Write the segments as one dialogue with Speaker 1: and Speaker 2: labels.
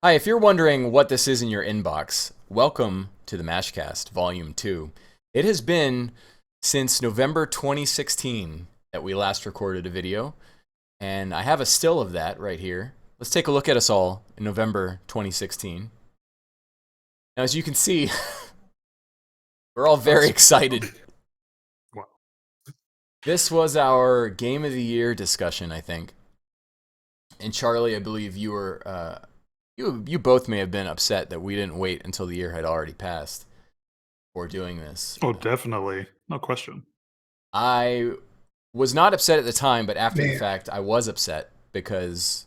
Speaker 1: Hi, if you're wondering what this is in your inbox, welcome to the Mashcast, Volume 2. It has been since November 2016 that we last recorded a video, and I have a still of that right here. Let's take a look at us all in November 2016. Now, as you can see, we're all very excited.
Speaker 2: Wow.
Speaker 1: This was our Game of the Year discussion, I think. And Charlie, I believe you were... You both may have been upset that we didn't wait until the year had already passed before doing this.
Speaker 2: Oh, definitely. No question.
Speaker 1: I was not upset at the time, but after the
Speaker 3: Man.
Speaker 1: fact, I was upset because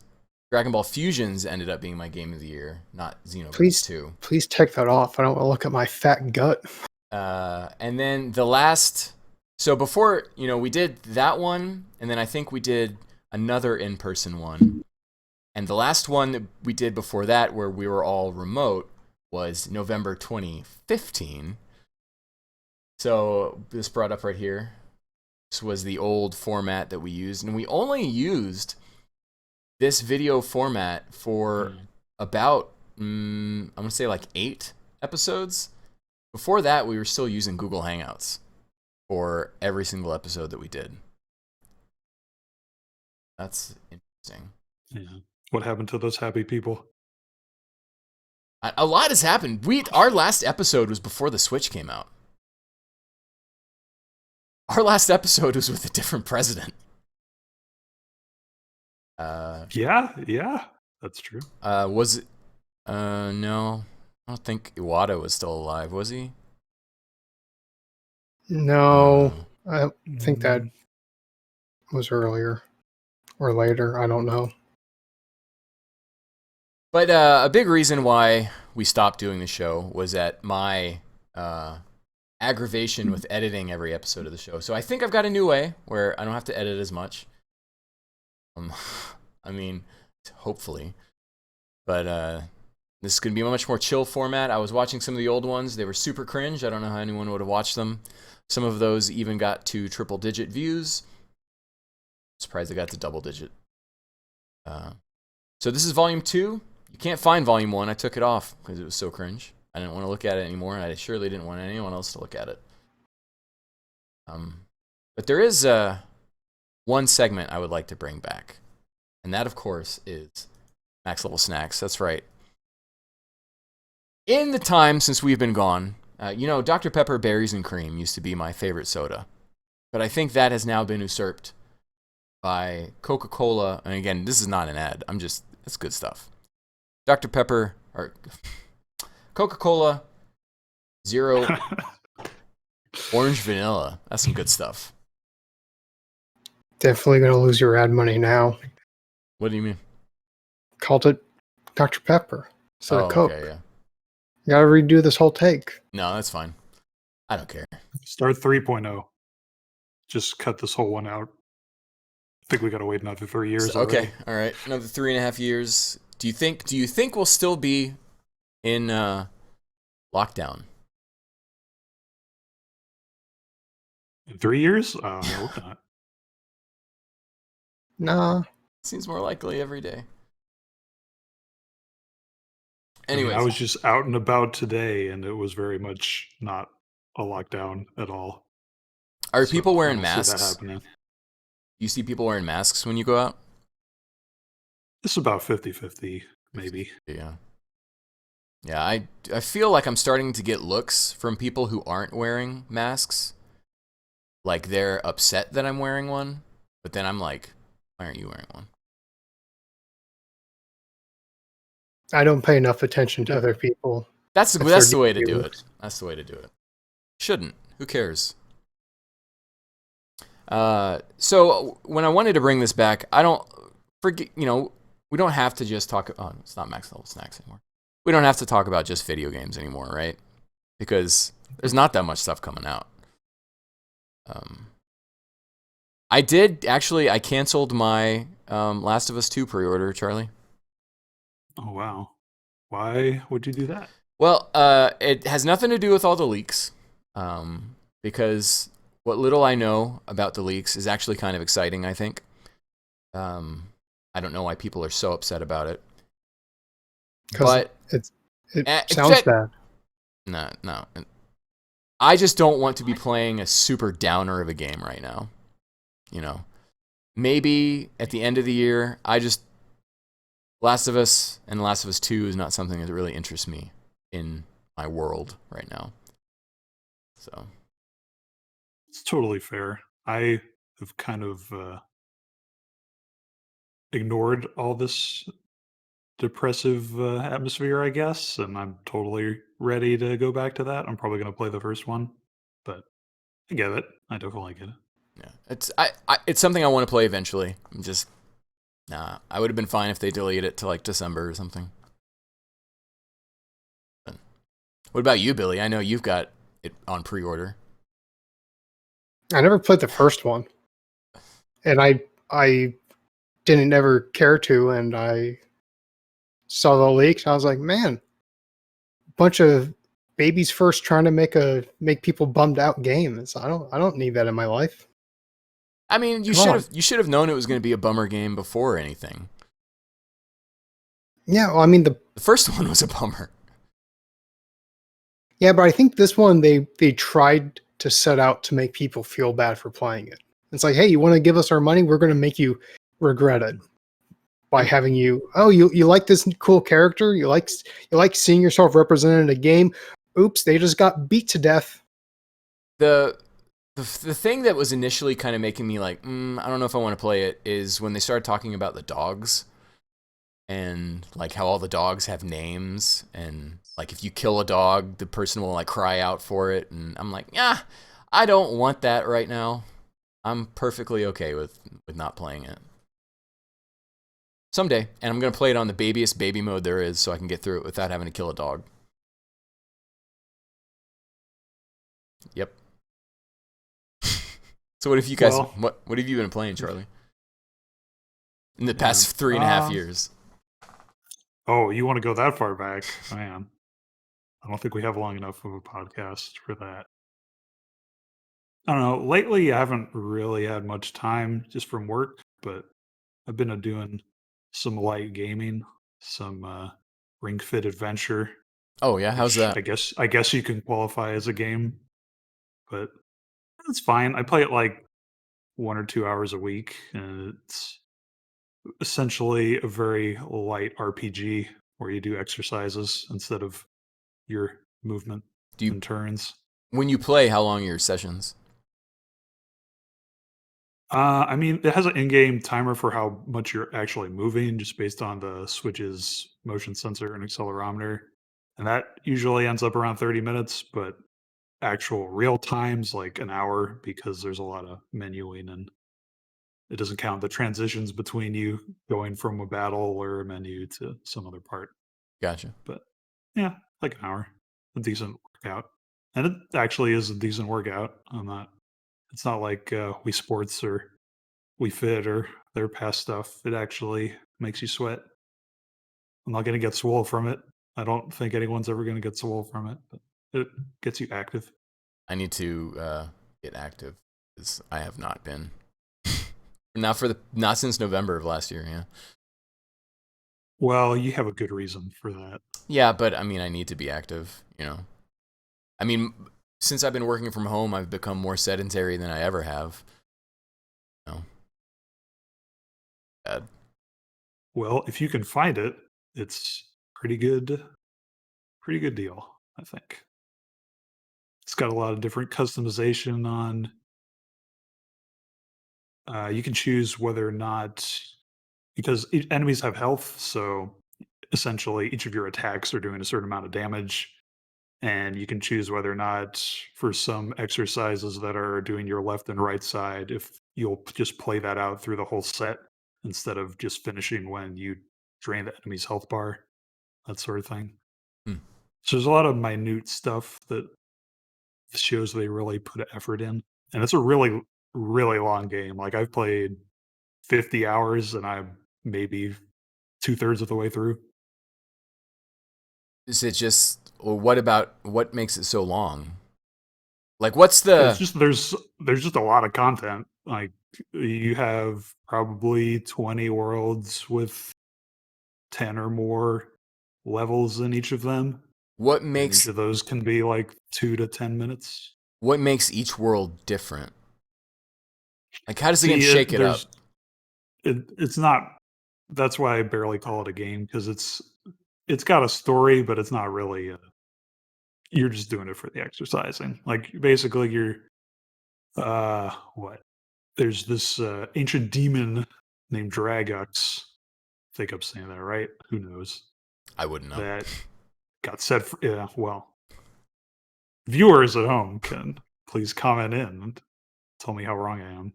Speaker 1: Dragon Ball Fusions ended up being my game of the year, not Xenoverse 2.
Speaker 3: Please take that off. I don't want to look at my fat gut.
Speaker 1: And then the last... So before, we did that one, and then I think we did another in-person one. And the last one that we did before that, where we were all remote, was November 2015. So this brought up right here. This was the old format that we used. And we only used this video format for about, I'm going to say like 8 episodes. Before that, we were still using Google Hangouts for every single episode that we did. That's interesting.
Speaker 2: Yeah. What happened to those happy people?
Speaker 1: A lot has happened. Our last episode was before the Switch came out. Our last episode was with a different president.
Speaker 2: Yeah, that's true.
Speaker 1: Was it? No, I don't think Iwata was still alive. Was he?
Speaker 3: No, I think that was earlier or later. I don't know.
Speaker 1: But a big reason why we stopped doing the show was at my aggravation with editing every episode of the show. So I think I've got a new way where I don't have to edit as much. I mean, hopefully. But this is going to be a much more chill format. I was watching some of the old ones. They were super cringe. I don't know how anyone would have watched them. Some of those even got to triple-digit views. Surprised they got to double-digit. So this is Volume 2. You can't find Volume 1. I took it off because it was so cringe. I didn't want to look at it anymore, and I surely didn't want anyone else to look at it. But there is one segment I would like to bring back, and that, of course, is Max Level Snacks. That's right. In the time since we've been gone, Dr. Pepper Berries and Cream used to be my favorite soda, but I think that has now been usurped by Coca-Cola. And again, this is not an ad. It's good stuff. Dr. Pepper, or Coca-Cola Zero Orange Vanilla. That's some good stuff.
Speaker 3: Definitely going to lose your ad money now.
Speaker 1: What do you mean?
Speaker 3: Called it Dr. Pepper instead of Coke.
Speaker 1: Okay, yeah.
Speaker 3: You got to redo this whole take.
Speaker 1: No, that's fine. I don't care.
Speaker 2: Start 3.0. Just cut this whole one out. I think we got to wait another 3 years.
Speaker 1: Okay, all right. Another 3.5 years. Do you think we'll still be in lockdown?
Speaker 2: In 3 years? I hope not.
Speaker 3: Nah.
Speaker 1: Seems more likely every day.
Speaker 2: Anyways,
Speaker 1: Anyways,
Speaker 2: I was just out and about today, and it was very much not a lockdown at all.
Speaker 1: Are
Speaker 2: So
Speaker 1: people
Speaker 2: I
Speaker 1: wearing
Speaker 2: don't see that
Speaker 1: masks?
Speaker 2: happening.
Speaker 1: You see people wearing masks when you go out?
Speaker 2: It's about 50-50, maybe.
Speaker 1: Yeah. Yeah, I feel like I'm starting to get looks from people who aren't wearing masks. Like they're upset that I'm wearing one, but then I'm like, why aren't you wearing one?
Speaker 3: I don't pay enough attention to other people.
Speaker 1: That's the way to do
Speaker 3: you.
Speaker 1: it. That's the way to do it. Shouldn't. Who cares? So when I wanted to bring this back, I don't forget, we don't have to just talk. Oh, it's not Max Level Snacks anymore. We don't have to talk about just video games anymore, right? Because there's not that much stuff coming out. I canceled my Last of Us 2 pre-order, Charlie.
Speaker 2: Oh, wow. Why would you do that?
Speaker 1: Well, it has nothing to do with all the leaks, because what little I know about the leaks is actually kind of exciting, I think. I don't know why people are so upset about it.
Speaker 3: because
Speaker 1: But
Speaker 3: it sounds
Speaker 1: except
Speaker 3: bad.
Speaker 1: no. I just don't want to be playing a super downer of a game right now. You know, maybe at the end of the year, Last of Us and Last of Us 2 is not something that really interests me in my world right now. So
Speaker 2: It's totally fair. I have kind of ignored all this depressive atmosphere, I guess, and I'm totally ready to go back to that. I'm probably going to play the first one, but I get it. I definitely get it.
Speaker 1: yeah, it's something I want to play eventually. I'm just I would have been fine if they delayed it to like December or something. But what about you, Billy? I know you've got it on pre-order.
Speaker 3: I never played the first one, and I didn't ever care to, and I saw the leaks. I was like, man, bunch of babies first trying to make people bummed out games. I don't need that in my life.
Speaker 1: I mean, you
Speaker 3: Come on.
Speaker 1: should have known it was going to be a bummer game before anything.
Speaker 3: Yeah, well, I mean
Speaker 1: The first one was a bummer.
Speaker 3: but I think this one they tried to set out to make people feel bad for playing it. It's like, hey, you want to give us our money? We're going to make you regret it by having you. Oh, you like this cool character? You like seeing yourself represented in a game? Oops, they just got beat to death.
Speaker 1: The thing that was initially kind of making me like, I don't know if I want to play it, is when they started talking about the dogs and like how all the dogs have names, and like if you kill a dog, the person will like cry out for it, and I'm like, I don't want that right now. I'm perfectly okay with not playing it. Someday, and I'm gonna play it on the babyest baby mode there is, so I can get through it without having to kill a dog. Yep. So what have you guys?
Speaker 2: Well,
Speaker 1: what have you been playing, Charlie? In the
Speaker 2: Yeah.
Speaker 1: past 3.5 years.
Speaker 2: Oh, you want to go that far back? Man, I don't think we have long enough of a podcast for that. I don't know. Lately, I haven't really had much time just from work, but I've been doing some light gaming, some Ring Fit Adventure,
Speaker 1: Oh yeah, how's
Speaker 2: which
Speaker 1: that?
Speaker 2: I guess you can qualify as a game, but it's fine. I play it like 1 or 2 hours a week, and it's essentially a very light RPG where you do exercises instead of your movement
Speaker 1: Do you
Speaker 2: and turns.
Speaker 1: when you play? How long are your sessions?
Speaker 2: I mean, it has an in-game timer for how much you're actually moving, just based on the Switch's motion sensor and accelerometer, and that usually ends up around 30 minutes. But actual real time's like an hour because there's a lot of menuing and it doesn't count the transitions between you going from a battle or a menu to some other part.
Speaker 1: Gotcha.
Speaker 2: But yeah, like an hour, a decent workout, and it actually is a decent workout. It's not like Wii Sports or Wii Fit or their past stuff. It actually makes you sweat. I'm not going to get swole from it. I don't think anyone's ever going to get swole from it, but it gets you active.
Speaker 1: I need to get active because I have not been. Not since November of last year. Yeah.
Speaker 2: Well, you have a good reason for that.
Speaker 1: Yeah, but I mean, I need to be active. I mean, since I've been working from home, I've become more sedentary than I ever have. No. Bad.
Speaker 2: Well, if you can find it, it's pretty good deal, I think. It's got a lot of different customization on. You can choose whether or not, because enemies have health, so essentially each of your attacks are doing a certain amount of damage, and you can choose whether or not for some exercises that are doing your left and right side, if you'll just play that out through the whole set instead of just finishing when you drain the enemy's health bar, that sort of thing.
Speaker 1: Hmm.
Speaker 2: So there's a lot of minute stuff that shows they really put effort in, and it's a really, really long game. Like I've played 50 hours and I'm maybe 2/3 of the way through.
Speaker 1: Is it just, or what makes it so long? Like, what's
Speaker 2: It's
Speaker 1: the?
Speaker 2: just there's just a lot of content. Like you have probably 20 worlds with 10 or more levels in each of them.
Speaker 1: What
Speaker 2: And
Speaker 1: makes
Speaker 2: each of those can be like 2 to 10 minutes.
Speaker 1: what makes each world different? Like, how does the game
Speaker 2: See,
Speaker 1: shake it up?
Speaker 2: it's not. That's why I barely call it a game, because it's got a story, but it's not really. You're just doing it for the exercising. Like basically, you're what? There's this ancient demon named Dragux. I think I'm saying that right. Who knows?
Speaker 1: I wouldn't know.
Speaker 2: That got set. Yeah, well, viewers at home can please comment in and tell me how wrong I am.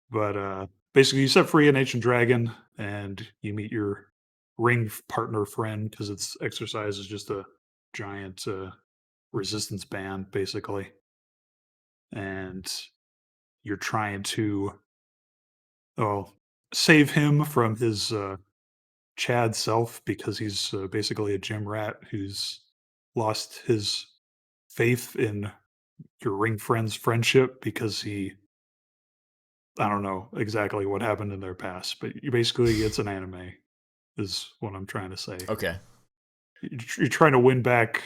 Speaker 2: But basically, you set free an ancient dragon, and you meet your ring partner friend, because its exercise is just a giant resistance band, basically. And you're trying to save him from his Chad self, because he's basically a gym rat who's lost his faith in your ring friend's friendship, because I don't know exactly what happened in their past, but basically it's an anime, is what I'm trying to say.
Speaker 1: Okay.
Speaker 2: You're trying to win back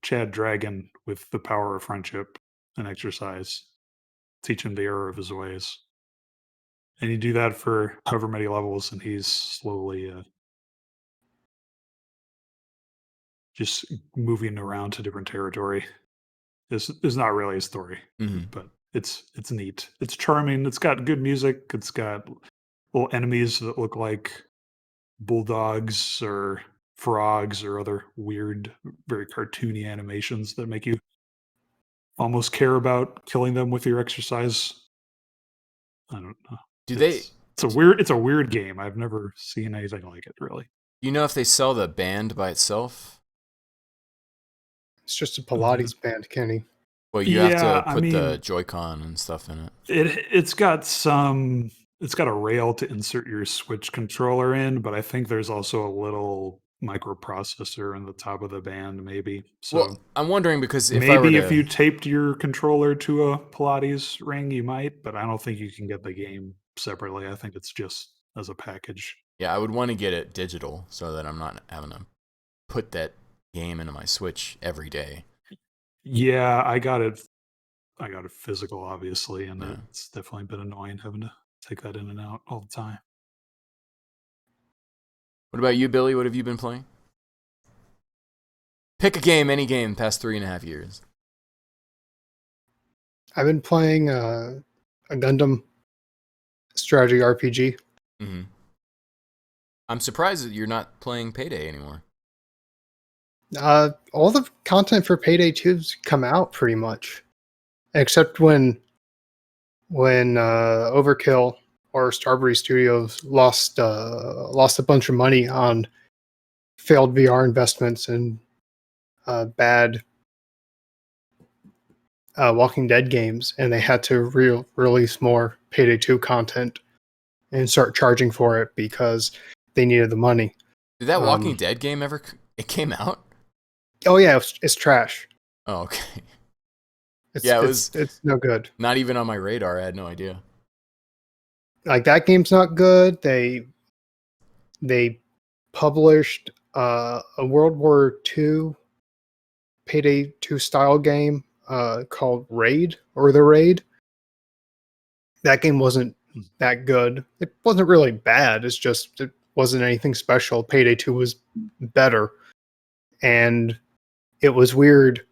Speaker 2: Chad Dragon with the power of friendship and exercise, teach him the error of his ways. And you do that for however many levels, and he's slowly just moving around to different territory. This is not really a story,
Speaker 1: Mhm.
Speaker 2: but it's neat. It's charming. It's got good music. It's got little enemies that look like bulldogs or frogs or other weird, very cartoony animations that make you almost care about killing them with your exercise. I don't know.
Speaker 1: Do they?
Speaker 2: It's a weird game. I've never seen anything like it, really.
Speaker 1: You know if they sell the band by itself?
Speaker 3: It's just a Pilates band, Kenny.
Speaker 1: Well, you have
Speaker 2: Yeah,
Speaker 1: to
Speaker 2: I
Speaker 1: put the
Speaker 2: mean,
Speaker 1: Joy-Con and stuff in it.
Speaker 2: it's got a rail to insert your Switch controller in, but I think there's also a little microprocessor in the top of the band, maybe. So
Speaker 1: Well, I'm wondering because if I were
Speaker 2: maybe if
Speaker 1: to,
Speaker 2: you taped your controller to a Pilates ring, you might, but I don't think you can get the game separately. I think it's just as a package.
Speaker 1: yeah, I would want to get it digital so that I'm not having to put that game into my Switch every day.
Speaker 2: Yeah, I got it physical, obviously, and
Speaker 1: Yeah.
Speaker 2: it's definitely been annoying having to take that in and out all the time.
Speaker 1: What about you, Billy? What have you been playing? Pick a game, any game, past 3.5 years.
Speaker 3: I've been playing a Gundam strategy RPG.
Speaker 1: Mm-hmm. I'm surprised that you're not playing Payday anymore.
Speaker 3: All the content for Payday 2's come out pretty much, except when Overkill or Starbreeze Studios lost a bunch of money on failed VR investments and bad Walking Dead games, and they had to release more Payday 2 content and start charging for it because they needed the money.
Speaker 1: Did that Walking Dead game ever? It came out?
Speaker 3: Oh yeah, it's trash.
Speaker 1: Oh, okay.
Speaker 3: It's no good.
Speaker 1: Not even on my radar. I had no idea.
Speaker 3: Like that game's not good. They published a World War II Payday 2 style game called Raid or The Raid. That game wasn't that good. It wasn't really bad. It's just it wasn't anything special. Payday 2 was better. And it was weird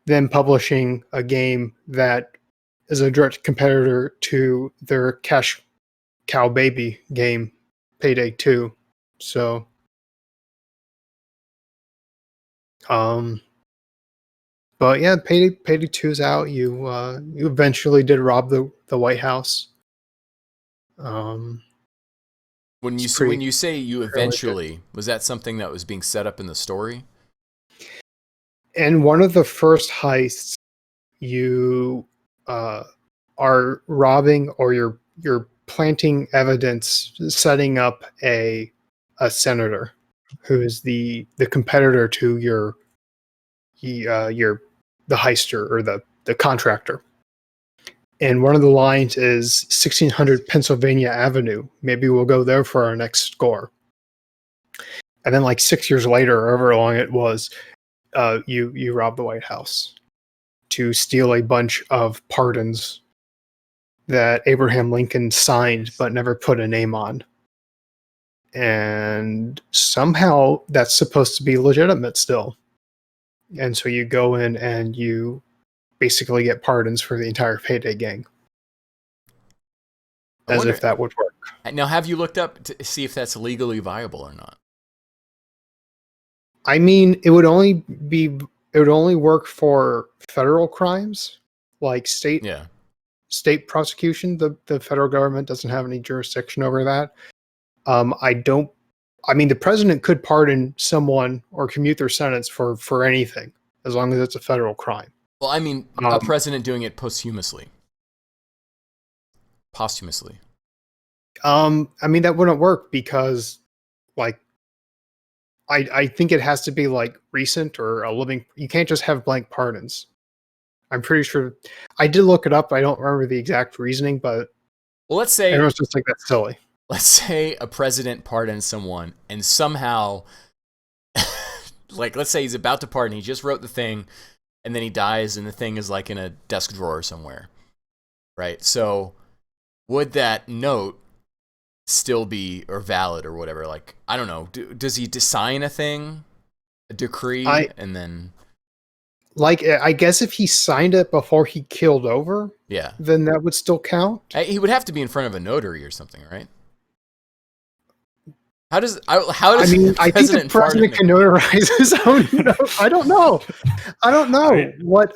Speaker 3: them publishing a game that is a direct competitor to their cash cow baby game, Payday 2. So, but yeah, Payday 2's out. You eventually did rob the White House.
Speaker 1: When you
Speaker 3: It's pretty-
Speaker 1: when you say you
Speaker 3: legit.
Speaker 1: eventually, was that something that was being set up in the story?
Speaker 3: And one of the first heists, you are robbing, or you're planting evidence, setting up a senator who is the competitor to the heister or the contractor. And one of the lines is 1600 Pennsylvania Avenue. Maybe we'll go there for our next score. and then like 6 years later, or however long it was, you robbed the White House to steal a bunch of pardons that Abraham Lincoln signed but never put a name on. And somehow that's supposed to be legitimate still. And so you go in and you basically get pardons for the entire Payday gang. As if that would work.
Speaker 1: Now, have you looked up to see if that's legally viable or not?
Speaker 3: I mean, it would only work for federal crimes, like state prosecution. The federal government doesn't have any jurisdiction over that. I mean, the president could pardon someone or commute their sentence for anything, as long as it's a federal crime.
Speaker 1: Well, I mean, a president doing it posthumously.
Speaker 3: I mean, that wouldn't work because, like, I think it has to be like recent or a living. You can't just have blank pardons. I'm pretty sure. I did look it up. I don't remember the exact reasoning, but
Speaker 1: let's say
Speaker 3: everyone's just like, that's silly.
Speaker 1: Let's say a president pardons someone, and somehow, like, let's say he's about to pardon. He just wrote the thing, and then he dies, and the thing is like in a desk drawer somewhere, right? So, would that note still be or valid or whatever? Like, I don't know. Does he sign a thing, a decree, and then?
Speaker 3: Like, I guess if he signed it before he killed over, then that would still count.
Speaker 1: He would have to be in front of a notary or something, right? How does
Speaker 3: I mean, I think the president can notarize his own note. I don't know. I don't know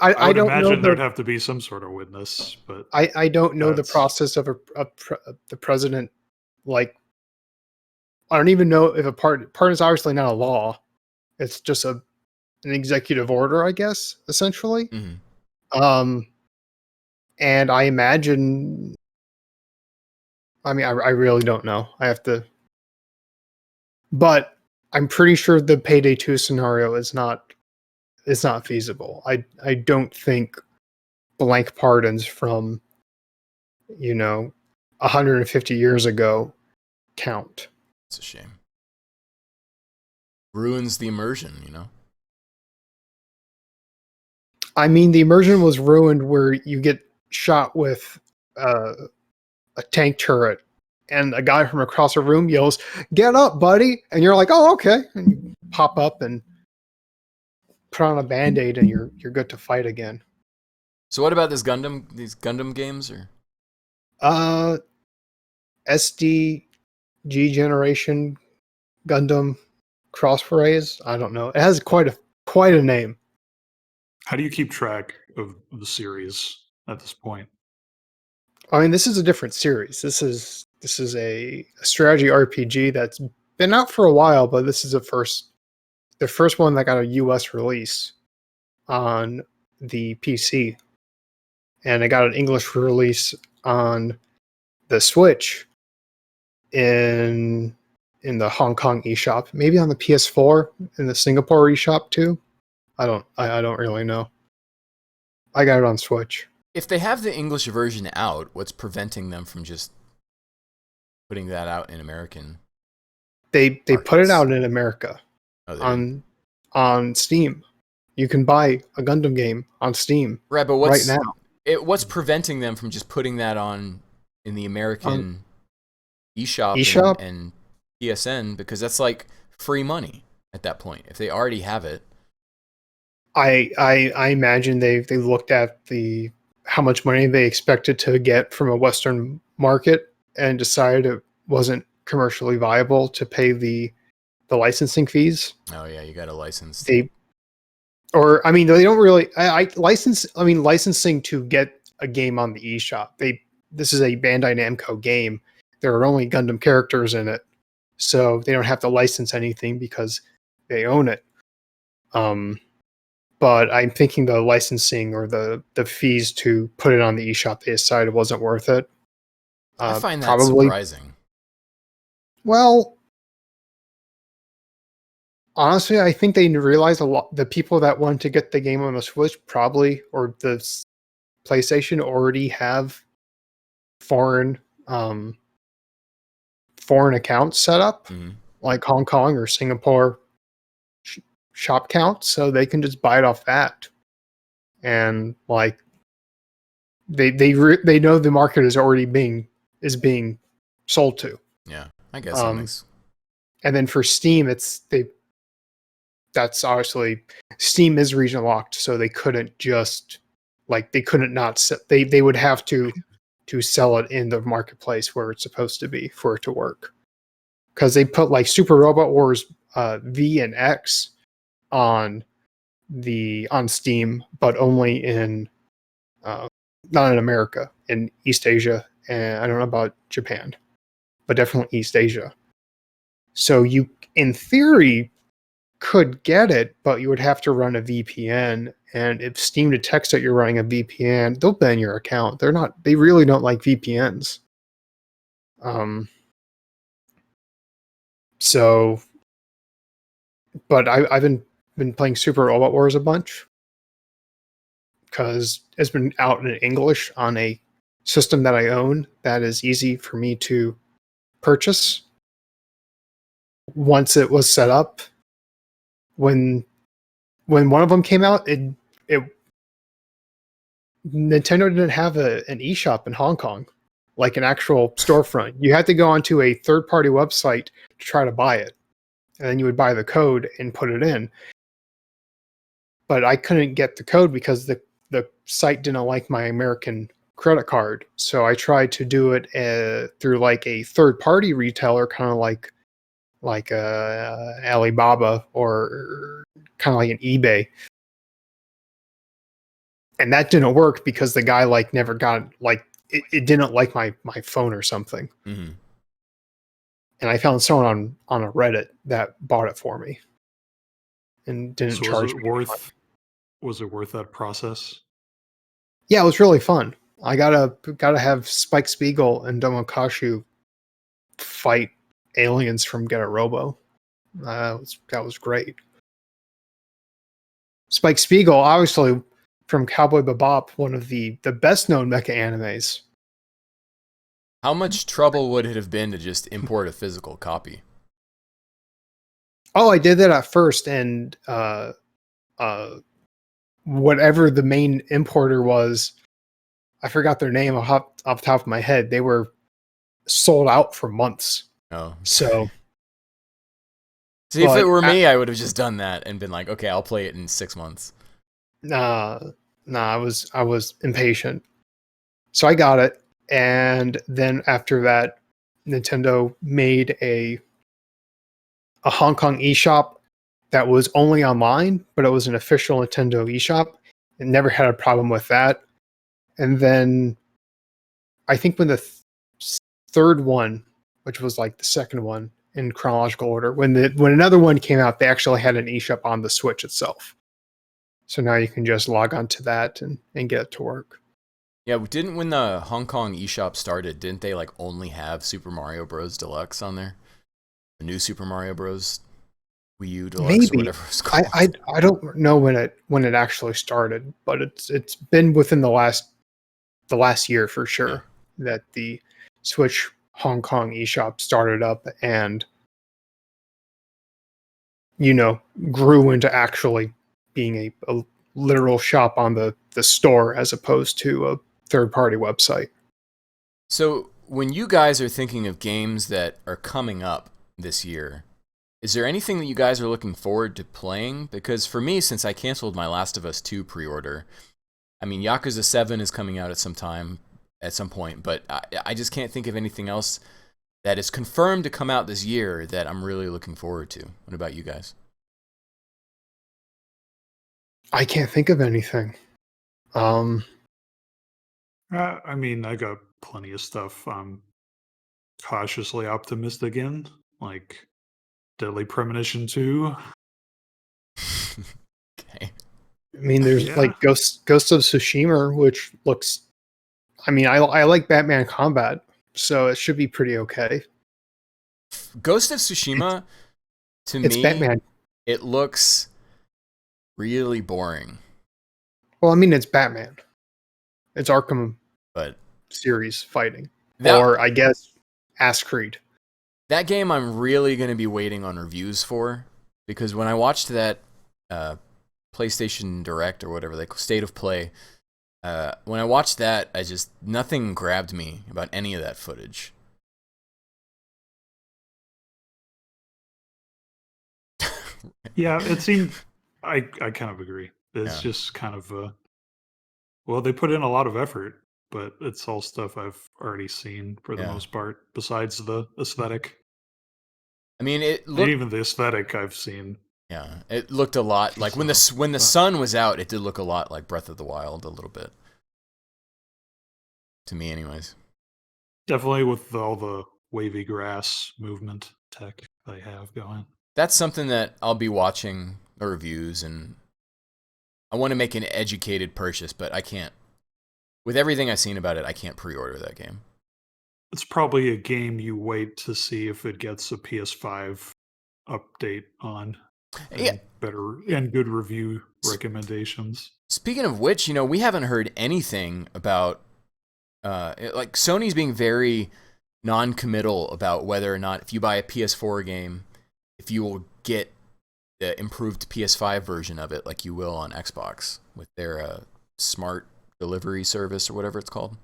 Speaker 3: I don't
Speaker 2: imagine
Speaker 3: know.
Speaker 2: There'd have to be some sort of witness, but
Speaker 3: I don't know the process of the president. Like, I don't even know if a pardon is obviously not a law. It's just an executive order, I guess, essentially.
Speaker 1: Mm-hmm.
Speaker 3: And I imagine. I mean, I really don't know. I have to. But I'm pretty sure the Payday 2 scenario is not feasible. I don't think blank pardons from 150 years ago count.
Speaker 1: It's a shame. Ruins the immersion,
Speaker 3: I mean, the immersion was ruined where you get shot with a tank turret and a guy from across a room yells, "Get up, buddy!" And you're like, "Oh, okay." And you pop up and put on a Band-Aid, and you're good to fight again.
Speaker 1: So what about these Gundam games, or?
Speaker 3: SDG generation Gundam Cross Forays. I don't know. It has quite a name.
Speaker 2: How do you keep track of the series at this point?
Speaker 3: I mean, this is a different series. This is a strategy RPG that's been out for a while, but this is the first one that got a US release on the PC, and it got an English release on the Switch in the Hong Kong eShop, maybe on the PS4 in the Singapore eShop too. I don't really know. I got it on Switch.
Speaker 1: If they have the English version out, what's preventing them from just putting that out in American?
Speaker 3: They put it out in America on Steam. You can buy a Gundam game on Steam
Speaker 1: right now. What's
Speaker 3: Mm.
Speaker 1: preventing them from just putting that on in the American eShop and PSN? Because that's like free money at that point if they already have it.
Speaker 3: I imagine they looked at how much money they expected to get from a Western market and decided it wasn't commercially viable to pay the licensing fees.
Speaker 1: Oh yeah, you got a license.
Speaker 3: They don't really licensing to get a game on the eShop. This is a Bandai Namco game. There are only Gundam characters in it, so they don't have to license anything because they own it. But I'm thinking the licensing or the fees to put it on the eShop, they decided wasn't worth it.
Speaker 1: I find that surprising.
Speaker 3: Well, honestly, I think they realized the people that want to get the game on the Switch or the PlayStation already have foreign accounts set up.
Speaker 1: Mm-hmm.
Speaker 3: like Hong Kong or Singapore shop count, so they can just buy it off that. And like they know the market is already being sold to.
Speaker 1: Yeah, I guess that makes.
Speaker 3: And then for Steam, that's obviously Steam is region locked, so they couldn't just they couldn't not they would have to sell it in the marketplace where it's supposed to be for it to work. Because they put like Super Robot Wars V and X on Steam, but only in not in America, in East Asia, and I don't know about Japan, but definitely East Asia. So you, in theory, could get it, but you would have to run a VPN. And if Steam detects that you're running a VPN, they'll ban your account. They really don't like VPNs. So, but I've been playing Super Robot Wars a bunch because it's been out in English on a system that I own that is easy for me to purchase. Once it was set up, when one of them came out, it Nintendo didn't have an eShop in Hong Kong, like an actual storefront. You had to go onto a third-party website to try to buy it, and then you would buy the code and put it in. But I couldn't get the code because the site didn't like my American credit card. So I tried to do it through like a third-party retailer, kind of like Alibaba or kind of like an eBay. And that didn't work because the guy never got it didn't like my phone or something.
Speaker 1: Mm-hmm.
Speaker 3: And I found someone on a Reddit that bought it for me and didn't charge me.
Speaker 2: Was it worth that process?
Speaker 3: Yeah, it was really fun. I gotta have Spike Spiegel and Domokashu fight aliens from Get a Robo. That was great. Spike Spiegel, obviously from Cowboy Bebop, one of the best known mecha animes.
Speaker 1: How much trouble would it have been to just import a physical copy?
Speaker 3: Oh, I did that at first, and whatever the main importer was, I forgot their name off the top of my head. They were sold out for months.
Speaker 1: Oh.
Speaker 3: So
Speaker 1: see, if it were me, I would have just done that and been like, okay, I'll play it in 6 months.
Speaker 3: Nah, I was impatient. So I got it, and then after that, Nintendo made a Hong Kong eShop that was only online, but it was an official Nintendo eShop. It never had a problem with that. And then I think when the third one, which was like the second one in chronological order, when another one came out, they actually had an eShop on the Switch itself. So now you can just log on to that and get it to work.
Speaker 1: Yeah, when the Hong Kong eShop started, didn't they only have Super Mario Bros. Deluxe on there? The new Super Mario Bros. Wii U Deluxe, or whatever it's called.
Speaker 3: I don't know when it actually started, but it's been within the last year for sure that the Switch Hong Kong eShop started up and grew into actually being a literal shop on the store as opposed to a third-party website.
Speaker 1: So when you guys are thinking of games that are coming up this year, is there anything that you guys are looking forward to playing? Because for me, since I canceled my Last of Us 2 pre-order, I mean, Yakuza 7 is coming out at some point, but I just can't think of anything else that is confirmed to come out this year that I'm really looking forward to. What about you guys?
Speaker 3: I can't think of anything.
Speaker 2: I mean, I got plenty of stuff I'm cautiously optimistic in, like Deadly Premonition 2.
Speaker 1: Okay.
Speaker 3: I mean, there's like Ghost of Tsushima, which looks. I mean, I like Batman Combat, so it should be pretty okay.
Speaker 1: Ghost of Tsushima,
Speaker 3: it's Batman.
Speaker 1: It looks really boring.
Speaker 3: Well, I mean, it's Batman. It's Arkham
Speaker 1: but
Speaker 3: series fighting. Or, I guess, Ass Creed.
Speaker 1: That game I'm really going to be waiting on reviews for, because when I watched that PlayStation Direct or whatever they call State of Play, when I watched that, nothing grabbed me about any of that footage.
Speaker 2: Yeah, it seemed. I kind of agree. It's just kind of well, they put in a lot of effort, but it's all stuff I've already seen for the most part, besides the aesthetic.
Speaker 1: I mean, it
Speaker 2: And
Speaker 1: looked.
Speaker 2: even the aesthetic I've seen.
Speaker 1: Yeah, it looked a lot like when the sun was out. It did look a lot like Breath of the Wild, a little bit. To me, anyways.
Speaker 2: Definitely with all the wavy grass movement tech they have going.
Speaker 1: That's something that I'll be watching the reviews, and I want to make an educated purchase, but I can't. With everything I've seen about it, I can't pre-order that game.
Speaker 2: It's probably a game you wait to see if it gets a PS5 update on. And better and good review recommendations.
Speaker 1: Speaking of which, we haven't heard anything about like Sony's being very non-committal about whether or not if you buy a PS4 game, if you will get the improved PS5 version of it like you will on Xbox with their smart delivery service or whatever it's called.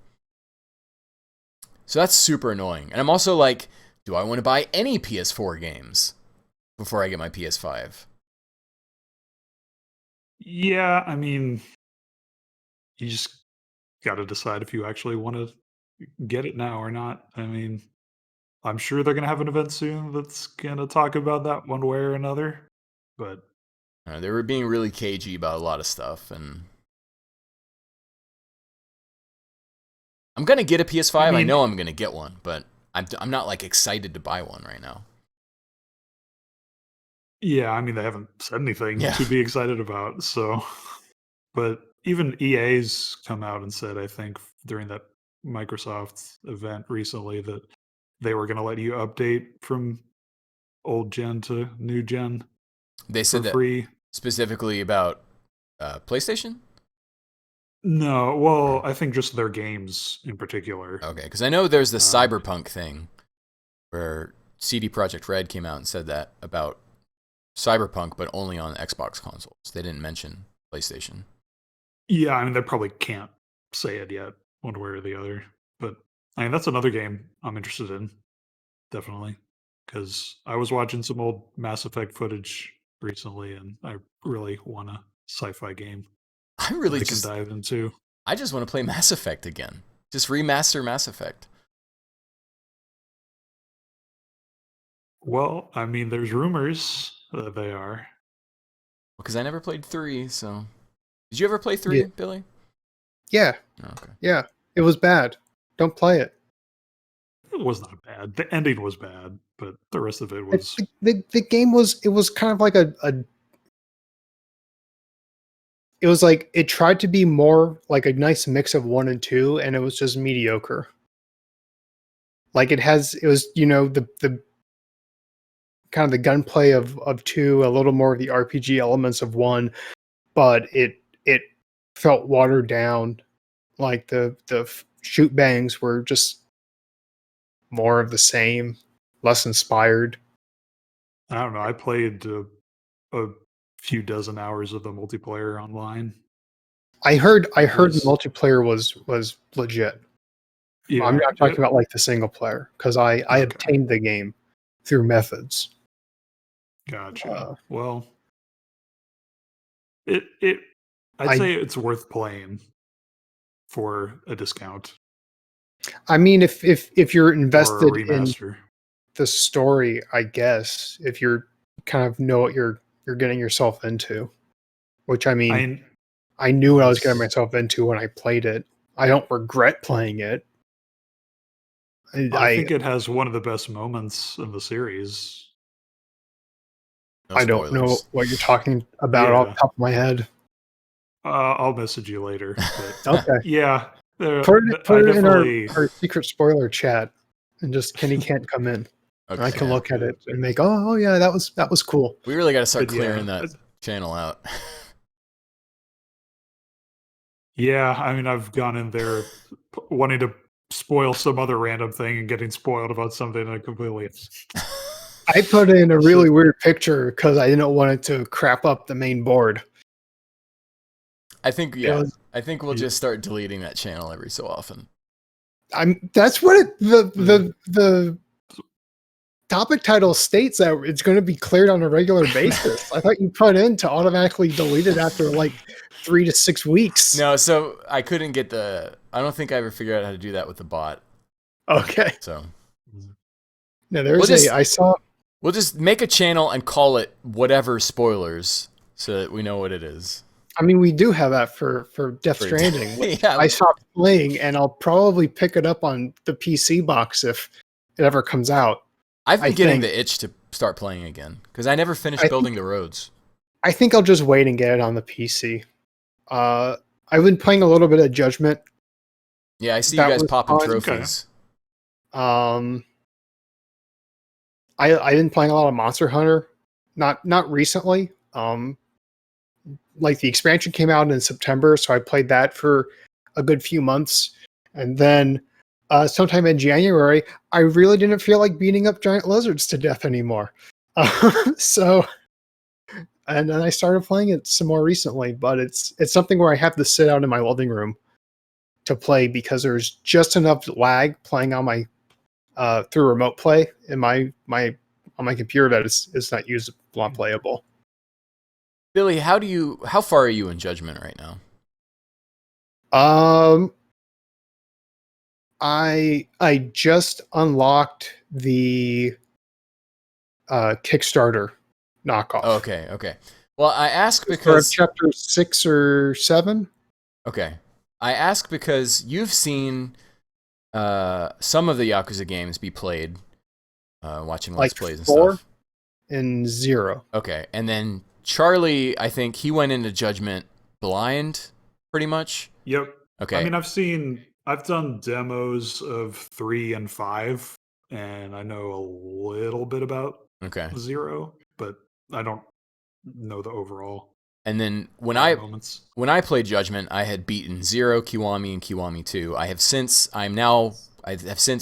Speaker 1: So that's super annoying. And I'm also like, do I want to buy any PS4 games before I get my PS5?
Speaker 2: Yeah, I mean, you just got to decide if you actually want to get it now or not. I mean, I'm sure they're going to have an event soon that's going to talk about that one way or another. But
Speaker 1: they were being really cagey about a lot of stuff, and I'm gonna get a PS5. I know I'm gonna get one, but I'm not like excited to buy one right now.
Speaker 2: Yeah, I mean they haven't said anything to be excited about. So, but even EA's come out and said, I think during that Microsoft event recently, that they were going to let you update from old gen to new gen.
Speaker 1: They said that free. Specifically about PlayStation?
Speaker 2: No, well, I think just their games in particular.
Speaker 1: Okay, because I know there's the Cyberpunk thing where CD Projekt Red came out and said that about Cyberpunk, but only on Xbox consoles. They didn't mention PlayStation.
Speaker 2: Yeah, I mean, they probably can't say it yet, one way or the other. But I mean, that's another game I'm interested in, definitely, because I was watching some old Mass Effect footage recently, and I really want a sci-fi game.
Speaker 1: I really
Speaker 2: can dive into.
Speaker 1: I just want to play Mass Effect again. Just remaster Mass Effect.
Speaker 2: Well, I mean, there's rumors that they are.
Speaker 1: Because I never played 3, so... Did you ever play 3, Billy?
Speaker 3: Yeah.
Speaker 1: Oh, okay.
Speaker 3: Yeah. It was bad. Don't play it.
Speaker 2: It was not bad. The ending was bad, but the rest of it was...
Speaker 3: The game was... It was kind of like a... It was like... It tried to be more like a nice mix of 1 and 2, and it was just mediocre. Like it has... It was, the kind of the gunplay of 2, a little more of the RPG elements of 1, but it felt watered down. Like the shoot bangs were just more of the same, less inspired.
Speaker 2: I don't know. I played a few dozen hours of the multiplayer online.
Speaker 3: I heard the multiplayer was legit.
Speaker 2: Yeah,
Speaker 3: I'm not talking about like the single player, because I obtained the game through methods.
Speaker 2: Gotcha. Well, I'd say it's worth playing for a discount.
Speaker 3: I mean, if you're invested in the story, I guess, if you're kind of know what you're getting yourself into, which I mean, I knew what I was getting myself into when I played it. I don't regret playing it.
Speaker 2: I think it has one of the best moments in the series.
Speaker 1: No
Speaker 3: I don't know what you're talking about off the top of my head.
Speaker 2: I'll message you later. But
Speaker 3: okay.
Speaker 2: Yeah.
Speaker 3: Put it in our secret spoiler chat, and just Kenny can't come in. Okay. I can look at it and make, oh yeah, that was cool.
Speaker 1: We really got to start clearing that channel out.
Speaker 2: Yeah, I mean, I've gone in there wanting to spoil some other random thing and getting spoiled about something I completely.
Speaker 3: I put in a really weird picture because I didn't want it to crap up the main board.
Speaker 1: I think I think we'll
Speaker 2: Yeah.
Speaker 1: just start deleting that channel every so often.
Speaker 3: That's what the topic title states, that it's going to be cleared on a regular basis. I thought you put in to automatically delete it after like 3 to 6 weeks.
Speaker 1: No, so I couldn't get I don't think I ever figured out how to do that with the bot.
Speaker 3: Okay.
Speaker 1: So
Speaker 3: No, I saw.
Speaker 1: we'll just make a channel and call it whatever spoilers so that we know what it is.
Speaker 3: I mean, we do have that for Death Stranding.
Speaker 1: Yeah.
Speaker 3: I stopped playing, and I'll probably pick it up on the PC box if it ever comes out.
Speaker 1: I've been getting the itch to start playing again because I never finished building the roads.
Speaker 3: I think I'll just wait and get it on the PC. I've been playing a little bit of Judgment.
Speaker 1: Yeah, I see you guys popping trophies.
Speaker 3: I've been playing a lot of Monster Hunter. Not recently. Like the expansion came out in September, so I played that for a good few months, and then sometime in January, I really didn't feel like beating up giant lizards to death anymore. So, and then I started playing it some more recently, but it's something where I have to sit out in my living room to play because there's just enough lag playing on my through remote play in my on my computer that it's not usable, not playable.
Speaker 1: Billy, how far are you in Judgment right now?
Speaker 3: I just unlocked the Kickstarter knockoff.
Speaker 1: Oh, okay. Well, I ask
Speaker 3: For
Speaker 1: because
Speaker 3: chapter 6 or 7.
Speaker 1: okay, I ask because you've seen some of the Yakuza games be played, watching Let's Plays and
Speaker 3: 4
Speaker 1: stuff.
Speaker 3: And 0.
Speaker 1: Okay, and then Charlie, I think he went into Judgment blind, pretty much.
Speaker 2: Yep.
Speaker 1: Okay.
Speaker 2: I mean, I've done demos of 3 and 5, and I know a little bit about 0, but I don't know the overall.
Speaker 1: And then when
Speaker 2: moments.
Speaker 1: When I played Judgment, I had beaten 0, Kiwami, and Kiwami 2. I have since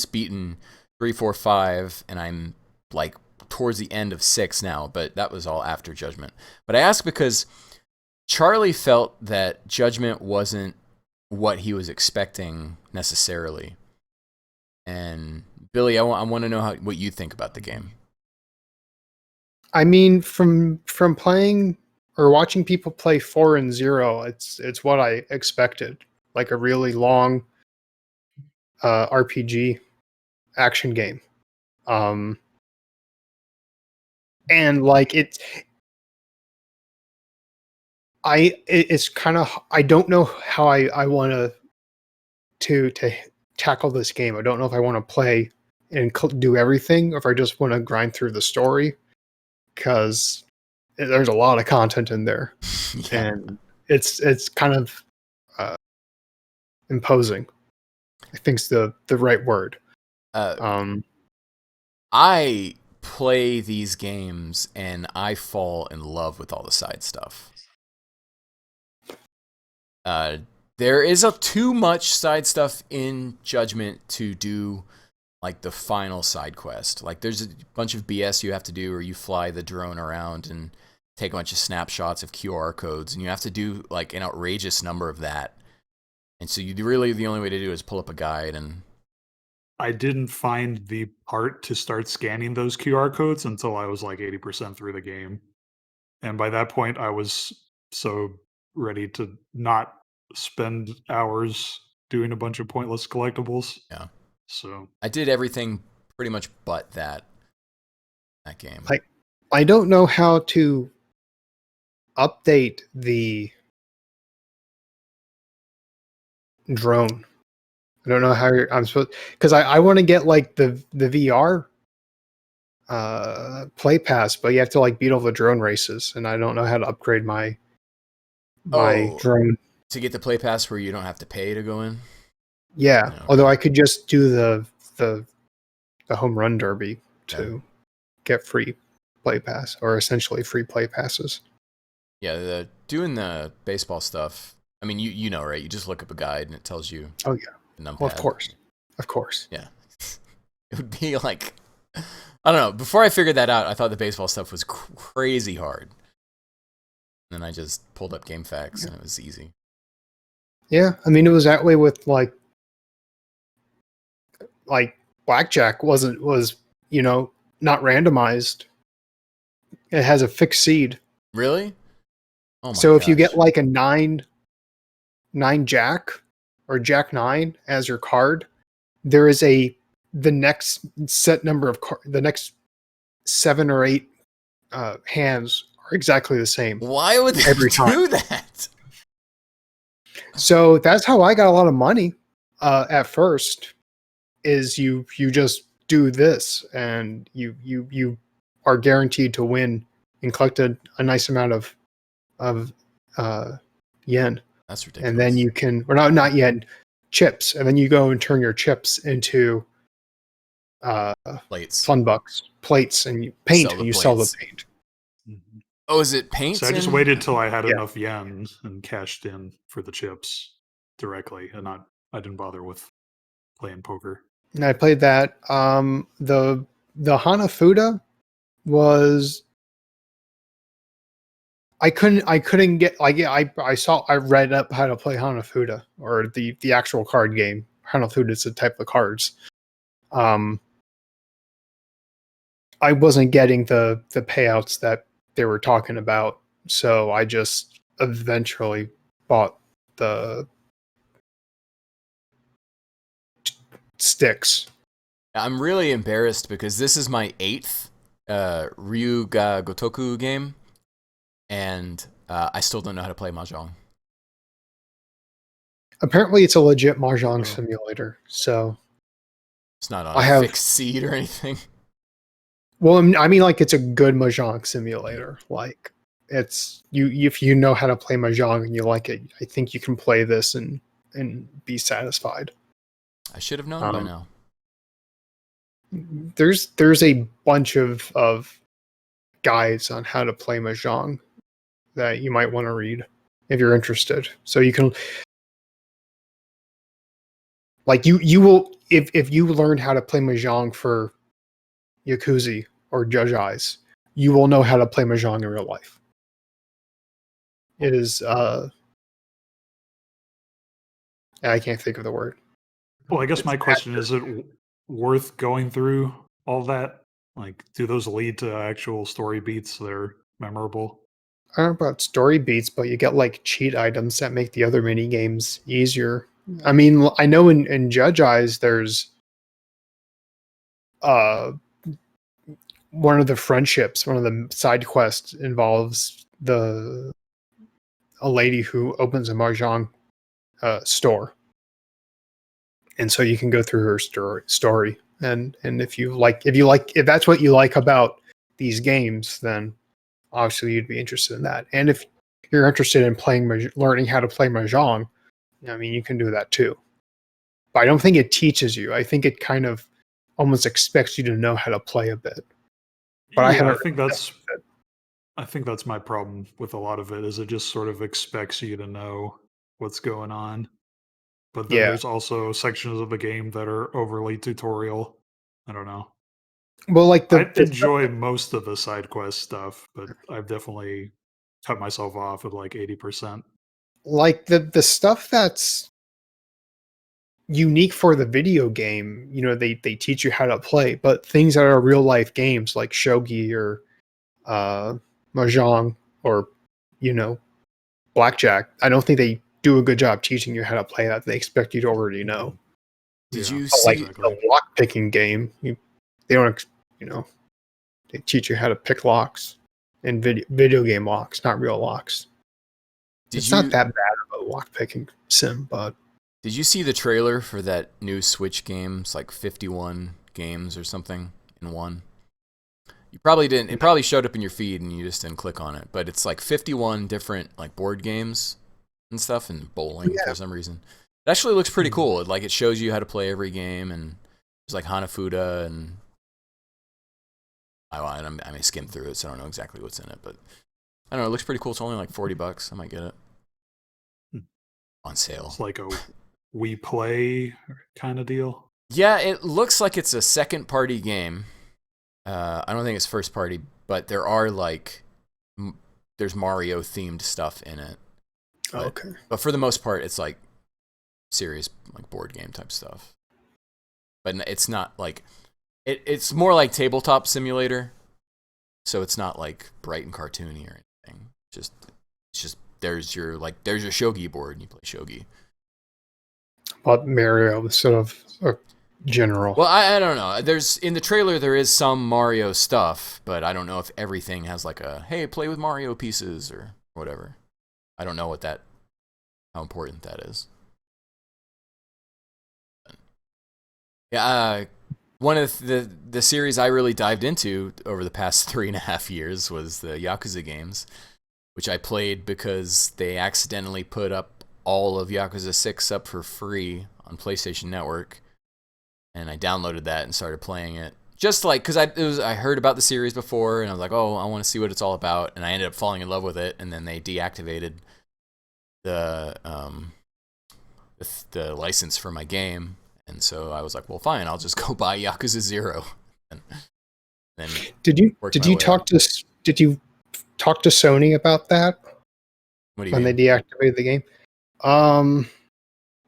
Speaker 1: beaten 3, 4, 5, and I'm like towards the end of 6 now, but that was all after Judgment. But I ask because Charlie felt that Judgment wasn't what he was expecting necessarily. And Billy, I want to know what you think about the game.
Speaker 3: I mean, from playing or watching people play 4 and 0, it's what I expected. Like a really long RPG action game. And like it's kind of, I don't know how I want to tackle this game. I don't know if I want to play and do everything, or if I just want to grind through the story, because there's a lot of content in there.
Speaker 1: Yeah.
Speaker 3: And it's kind of imposing, I think's the right word.
Speaker 1: I play these games and I fall in love with all the side stuff. There is too much side stuff in Judgment to do like the final side quest. Like there's a bunch of BS you have to do, or you fly the drone around and take a bunch of snapshots of QR codes, and you have to do like an outrageous number of that. And so the only way to do it is pull up a guide. And
Speaker 2: I didn't find the part to start scanning those QR codes until I was like 80% through the game. And by that point, I was so ready to not spend hours doing a bunch of pointless collectibles.
Speaker 1: Yeah.
Speaker 2: So
Speaker 1: I did everything pretty much but that game.
Speaker 3: I don't know how to update the drone. I don't know how I'm supposed, because I want to get like the VR play pass, but you have to like beat all the drone races, and I don't know how to upgrade my drone
Speaker 1: to get the play pass where you don't have to pay to go in.
Speaker 3: Yeah, okay. Although I could just do the home run derby to get free play pass, or essentially free play passes.
Speaker 1: Yeah, doing the baseball stuff. I mean, you know, right? You just look up a guide and it tells you.
Speaker 3: Oh yeah,
Speaker 1: the numpad.
Speaker 3: Well, of course. Of course.
Speaker 1: Yeah. It would be like, I don't know. Before I figured that out, I thought the baseball stuff was crazy hard. And then I just pulled up GameFAQs and it was easy.
Speaker 3: Yeah, I mean, it was that way with like blackjack was not randomized. It has a fixed seed.
Speaker 1: Really? Oh my
Speaker 3: So if you
Speaker 1: gosh.
Speaker 3: get like a nine jack or jack 9 as your card, there is the next set number of the next 7 or 8 hands are exactly the same
Speaker 1: Why would they
Speaker 3: every time.
Speaker 1: do that?
Speaker 3: So that's how I got a lot of money at first. Is you just do this and you are guaranteed to win and collect a nice amount of yen.
Speaker 1: That's ridiculous.
Speaker 3: And then you can, or not yen, chips, and then you go and turn your chips into
Speaker 1: plates.
Speaker 3: fun bucks, plates, and you paint, and you sell the paint.
Speaker 2: Mhm.
Speaker 1: Oh, is it paint?
Speaker 2: So I just waited till I had
Speaker 3: Yeah.
Speaker 2: enough yen and cashed in for the chips directly, and I didn't bother with playing poker.
Speaker 3: And I played that. The Hanafuda was I couldn't get like I read up how to play Hanafuda, or the actual card game. Hanafuda is a type of cards. I wasn't getting the payouts that they were talking about, so I just eventually bought the sticks.
Speaker 1: I'm really embarrassed because this is my 8th Ryuga Gotoku game, and I still don't know how to play Mahjong.
Speaker 3: Apparently, it's a legit mahjong simulator. So
Speaker 1: it's not on a fixed seed or anything.
Speaker 3: Well, I mean, like, it's a good mahjong simulator. Like, it's if you know how to play mahjong and you like it, I think you can play this and be satisfied.
Speaker 1: I should have known by now.
Speaker 3: There's a bunch of guides on how to play mahjong that you might want to read if you're interested. So you can, like, you will if you learn how to play mahjong for Yakuza or Judge Eyes, you will know how to play mahjong in real life. It is I can't think of the word.
Speaker 2: Well, I guess my question is it worth going through all that? Like, do those lead to actual story beats that are memorable?
Speaker 3: I don't know about story beats, but you get like cheat items that make the other mini games easier. I mean, I know in Judge Eyes there's one of the friendships, one of the side quests involves a lady who opens a mahjong store, and so you can go through her story. And if that's what you like about these games, then obviously you'd be interested in that. And if you're interested in learning how to play mahjong, I mean, you can do that too. But I don't think it teaches you. I think it kind of almost expects you to know how to play a bit. But
Speaker 2: yeah, I think that's my problem with a lot of it, is it just sort of expects you to know what's going on. But then there's also sections of the game that are overly tutorial. I don't know.
Speaker 3: Well, like
Speaker 2: I enjoy most of the side quest stuff, but I've definitely cut myself off at like 80%.
Speaker 3: Like the stuff that's unique for the video game, they teach you how to play, but things that are real life games like shogi or mahjong or blackjack, I don't think they do a good job teaching you how to play that. They expect you to already know.
Speaker 1: Did you see
Speaker 3: like a lock picking game? They don't, they teach you how to pick locks and video game locks, not real locks. It's not that bad of a lock picking sim, but.
Speaker 1: Did you see the trailer for that new Switch game? It's like 51 games or something in one. You probably didn't. It probably showed up in your feed and you just didn't click on it. But it's like 51 different like board games and stuff, and bowling for some reason. It actually looks pretty cool. It shows you how to play every game, and there's like Hanafuda, and I may skim through it, so I don't know exactly what's in it, but I don't know. It looks pretty cool. It's only like $40. I might get it on sale.
Speaker 2: It's like a We Play kind of deal.
Speaker 1: Yeah, it looks like it's a second party game. I don't think it's first party, but there are like there's Mario themed stuff in it.
Speaker 3: Okay.
Speaker 1: But for the most part, it's like serious like board game type stuff. But it's not like it's more like tabletop simulator. So it's not like bright and cartoony or anything. It's just there's your shogi board and you play shogi.
Speaker 3: But Mario instead of a general.
Speaker 1: Well, I don't know. There's in the trailer there is some Mario stuff, but I don't know if everything has like a hey, play with Mario pieces or whatever. I don't know how important that is. Yeah, one of the series I really dived into over the past 3.5 years was the Yakuza games, which I played because they accidentally put up all of Yakuza 6 up for free on PlayStation Network, and I downloaded that and started playing it. Just like because I heard about the series before, and I was like, oh, I want to see what it's all about, and I ended up falling in love with it, and then they deactivated the license for my game. And so I was like, well, fine, I'll just go buy Yakuza 0. And then
Speaker 3: did you talk to Sony about that
Speaker 1: what do you
Speaker 3: when
Speaker 1: mean?
Speaker 3: they deactivated the game?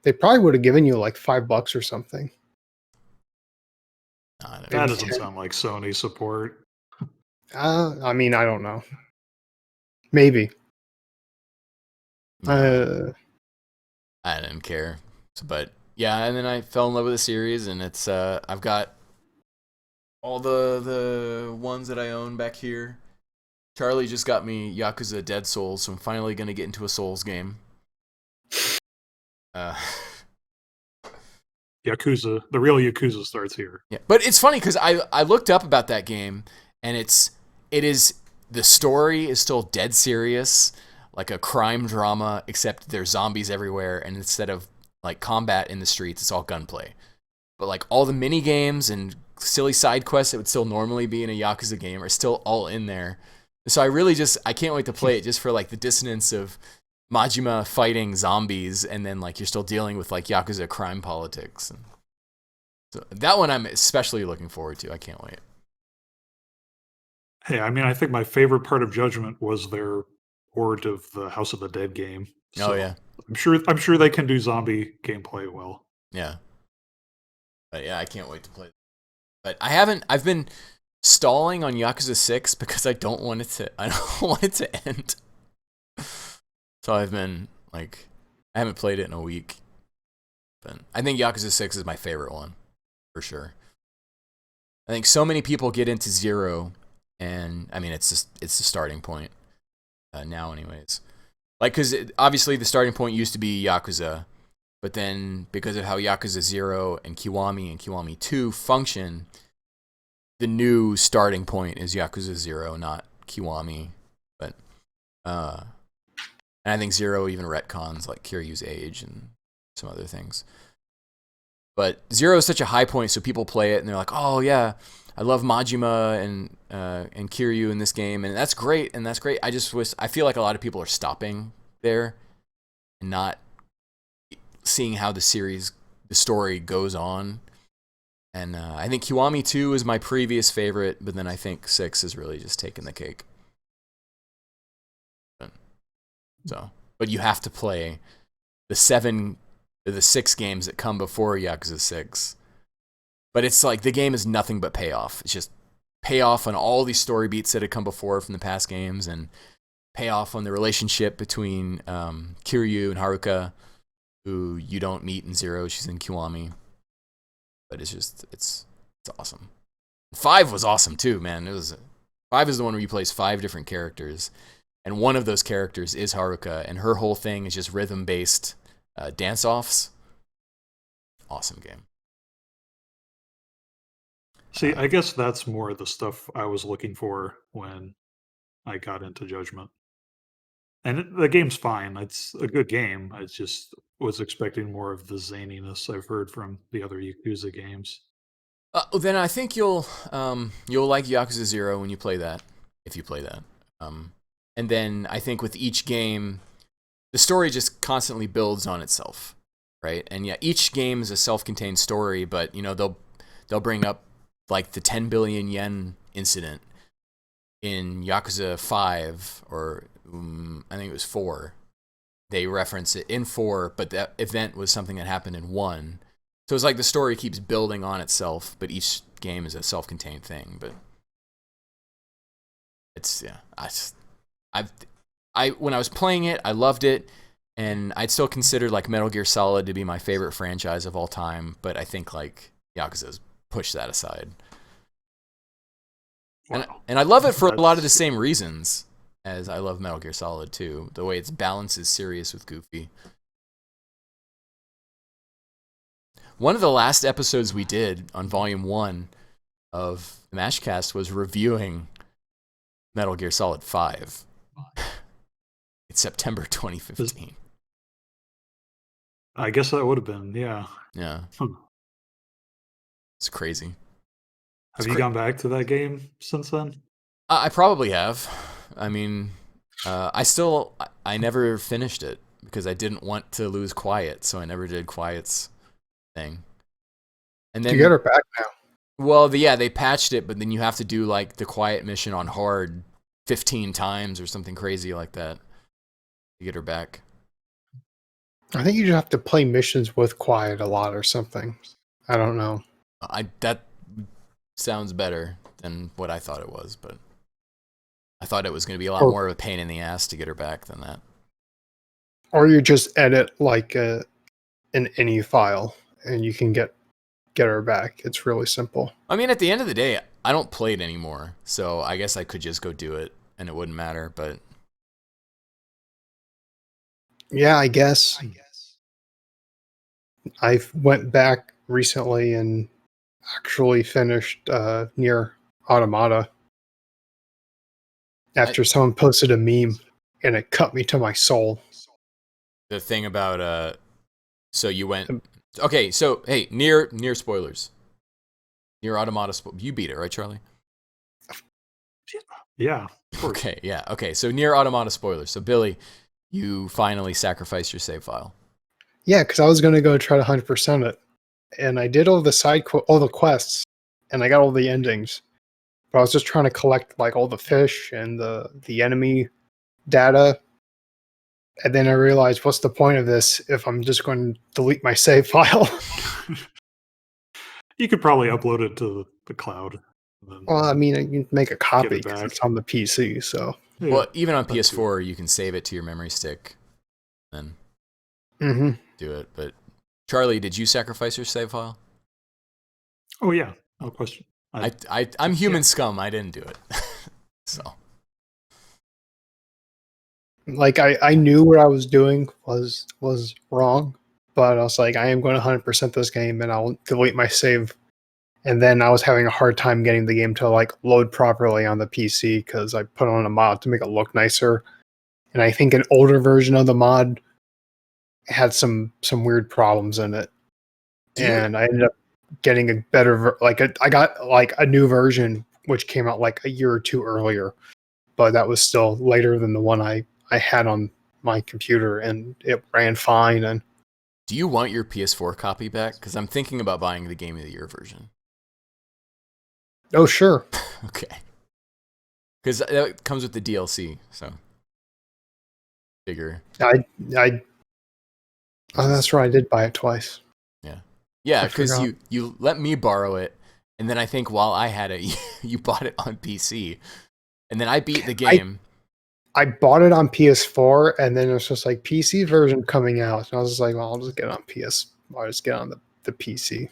Speaker 3: They probably would have given you like $5 or something.
Speaker 2: That doesn't sound like Sony support.
Speaker 3: I mean, I don't know. Maybe.
Speaker 1: No, I didn't care. But yeah, and then I fell in love with the series, and it's I've got all the ones that I own back here. Charlie just got me Yakuza Dead Souls, so I'm finally gonna get into a Souls game.
Speaker 2: Yakuza, the real Yakuza starts here.
Speaker 1: Yeah, but it's funny because I looked up about that game, and it is the story is still dead serious, like a crime drama, except there's zombies everywhere, and instead of like combat in the streets, it's all gunplay. But like all the mini games and silly side quests that would still normally be in a Yakuza game are still all in there. So I can't wait to play it just for like the dissonance of Majima fighting zombies, and then like you're still dealing with like Yakuza crime politics. And so that one I'm especially looking forward to. I can't wait.
Speaker 2: Hey, I mean, I think my favorite part of Judgment was their port of the House of the Dead game. So
Speaker 1: Oh yeah,
Speaker 2: I'm sure they can do zombie gameplay well.
Speaker 1: yeah. But yeah, I can't wait to play. But I've been stalling on Yakuza 6 because I don't want it to end. So I've been like, I haven't played it in a week. But I think Yakuza 6 is my favorite one, for sure. I think so many people get into 0, and I mean, it's the starting point now anyways. Like, because obviously the starting point used to be Yakuza, but then because of how Yakuza 0 and Kiwami 2 function, the new starting point is Yakuza 0, not Kiwami. But and I think 0 even retcons like Kiryu's age and some other things. But 0 is such a high point, so people play it and they're like, "Oh yeah, I love Majima and Kiryu in this game, and that's great, and that's great." I feel like a lot of people are stopping there and not seeing how the story goes on. And I think Kiwami 2 is my previous favorite, but then I think 6 is really just taking the cake. But you have to play the 6 games that come before Yakuza 6. But it's like the game is nothing but payoff. It's just payoff on all these story beats that had come before from the past games, and payoff on the relationship between Kiryu and Haruka, who you don't meet in 0. She's in Kiwami. But it's awesome. 5 was awesome too, man. 5 is the one where you play 5 different characters, and one of those characters is Haruka, and her whole thing is just rhythm-based dance-offs. Awesome game.
Speaker 2: See, I guess that's more the stuff I was looking for when I got into Judgment. And the game's fine. It's a good game. I just was expecting more of the zaniness I've heard from the other Yakuza games.
Speaker 1: Then I think you'll like Yakuza 0 when you play that, if you play that. And then I think with each game, the story just constantly builds on itself. right? And yeah, each game is a self-contained story, but they'll bring up like the 10 billion yen incident in Yakuza 5, or I think it was 4. They reference it in 4, but that event was something that happened in 1. So it's like the story keeps building on itself, but each game is a self-contained thing. But it's I when I was playing it, I loved it, and I'd still consider like Metal Gear Solid to be my favorite franchise of all time. But I think like Yakuza's pushed that aside.
Speaker 2: Wow.
Speaker 1: And I love it for a lot of the same reasons as I love Metal Gear Solid 2. The way its balance is serious with goofy. One of the last episodes we did on Volume 1 of the Mashcast was reviewing Metal Gear Solid 5. It's September 2015.
Speaker 2: I guess that would have been, yeah.
Speaker 1: Yeah. It's crazy.
Speaker 2: Have you gone back to that game since then?
Speaker 1: I probably have. I mean, I never finished it because I didn't want to lose Quiet, so I never did Quiet's thing. And then
Speaker 3: You get her back now.
Speaker 1: Well, they patched it, but then you have to do like the Quiet mission on hard 15 times or something crazy like that to get her back.
Speaker 3: I think you just have to play missions with Quiet a lot or something. I don't know.
Speaker 1: That sounds better than what I thought it was, but I thought it was going to be a lot more of a pain in the ass to get her back than that.
Speaker 3: Or you just edit like an any file and you can get her back. It's really simple.
Speaker 1: I mean, at the end of the day, I don't play it anymore, so I guess I could just go do it and it wouldn't matter, but
Speaker 3: yeah, I guess. I went back recently and actually finished Near Automata after someone posted a meme and it cut me to my soul.
Speaker 1: The thing about so you went okay, so hey, near spoilers. Near Automata, you beat it, right, Charlie?
Speaker 2: Yeah.
Speaker 1: Okay, yeah. Okay, so Near Automata spoilers. So Billy, you finally sacrificed your save file.
Speaker 3: Yeah, because I was going to go try to 100% it. And I did all the all the quests, and I got all the endings. But I was just trying to collect like all the fish and the enemy data. And then I realized, what's the point of this if I'm just going to delete my save file?
Speaker 2: You could probably upload it to the cloud.
Speaker 3: Well, I mean, you can make a copy
Speaker 2: it
Speaker 3: because
Speaker 2: back.
Speaker 3: it's on the PC. So,
Speaker 2: Yeah,
Speaker 1: well, even on PS4, you can save it to your memory stick, and do it. But Charlie, did you sacrifice your save file?
Speaker 2: Oh yeah, no question.
Speaker 1: I'm human scum. I didn't do it. So,
Speaker 3: like, I knew what I was doing was wrong, but I was like, I am going to 100% this game, and I'll delete my save. And then I was having a hard time getting the game to like load properly on the PC because I put on a mod to make it look nicer. And I think an older version of the mod had some weird problems in it. And I ended up getting a better I got like a new version which came out like a year or two earlier, but that was still later than the one I had on my computer, and it ran fine. And
Speaker 1: do you want your PS4 copy back? Because I'm thinking about buying the Game of the Year version.
Speaker 3: oh sure.
Speaker 1: Okay. Because that comes with the DLC, so figure.
Speaker 3: Oh, that's right. I did buy it twice.
Speaker 1: Yeah, because you let me borrow it, and then I think while I had it, you bought it on PC, and then I beat the game.
Speaker 3: I bought it on PS4, and then it was just like PC version coming out, and I was just like, well, I'll just get it on I'll just get it on the PC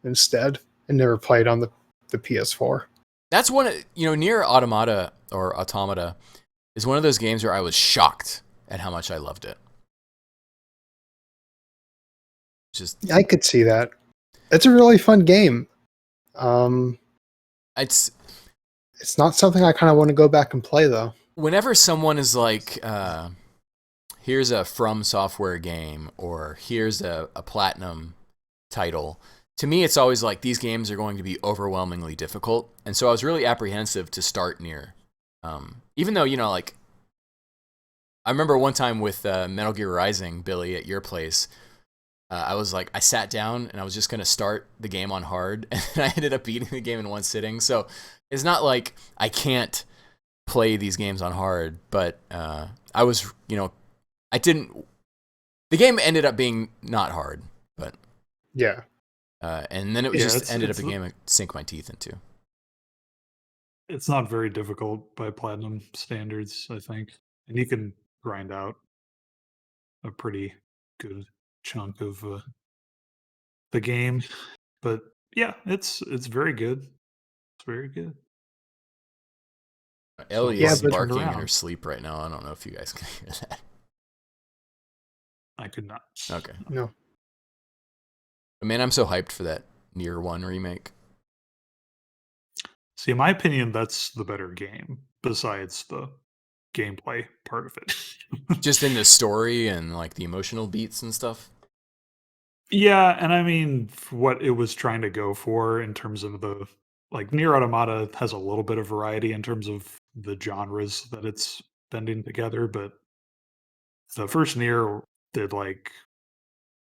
Speaker 3: instead, and never played on the PS4.
Speaker 1: That's one, Near Automata or Automata is one of those games where I was shocked at how much I loved it.
Speaker 3: I could see that. It's a really fun game.
Speaker 1: It's
Speaker 3: not something I kind of want to go back and play though.
Speaker 1: Whenever someone is like, here's a From Software game, or here's a Platinum title, to me it's always like these games are going to be overwhelmingly difficult, and so I was really apprehensive to start Near. Even though, like, I remember one time with Metal Gear Rising, Billy, at your place, I sat down and I was just gonna start the game on hard, and I ended up beating the game in one sitting. So it's not like I can't play these games on hard, but I was, I didn't. The game ended up being not hard, but
Speaker 3: Yeah.
Speaker 1: and then it was just ended up a game I sink my teeth into.
Speaker 2: It's not very difficult by platinum standards, I think, and you can grind out a pretty good chunk of the game. But yeah, it's very good. It's very good.
Speaker 1: Ellie
Speaker 3: Yeah,
Speaker 1: is
Speaker 3: but-
Speaker 1: barking in
Speaker 2: around.
Speaker 1: her sleep right now. I don't know if you guys can hear that.
Speaker 2: I could not.
Speaker 1: Okay.
Speaker 3: No.
Speaker 1: But man, I'm so hyped for that Nier 1 remake.
Speaker 2: See, in my opinion, that's the better game, besides the gameplay part of it.
Speaker 1: Just in the story and like the emotional beats and stuff.
Speaker 2: Yeah, and I mean, what it was trying to go for in terms of the like Nier Automata has a little bit of variety in terms of the genres that it's bending together, but the first Nier did like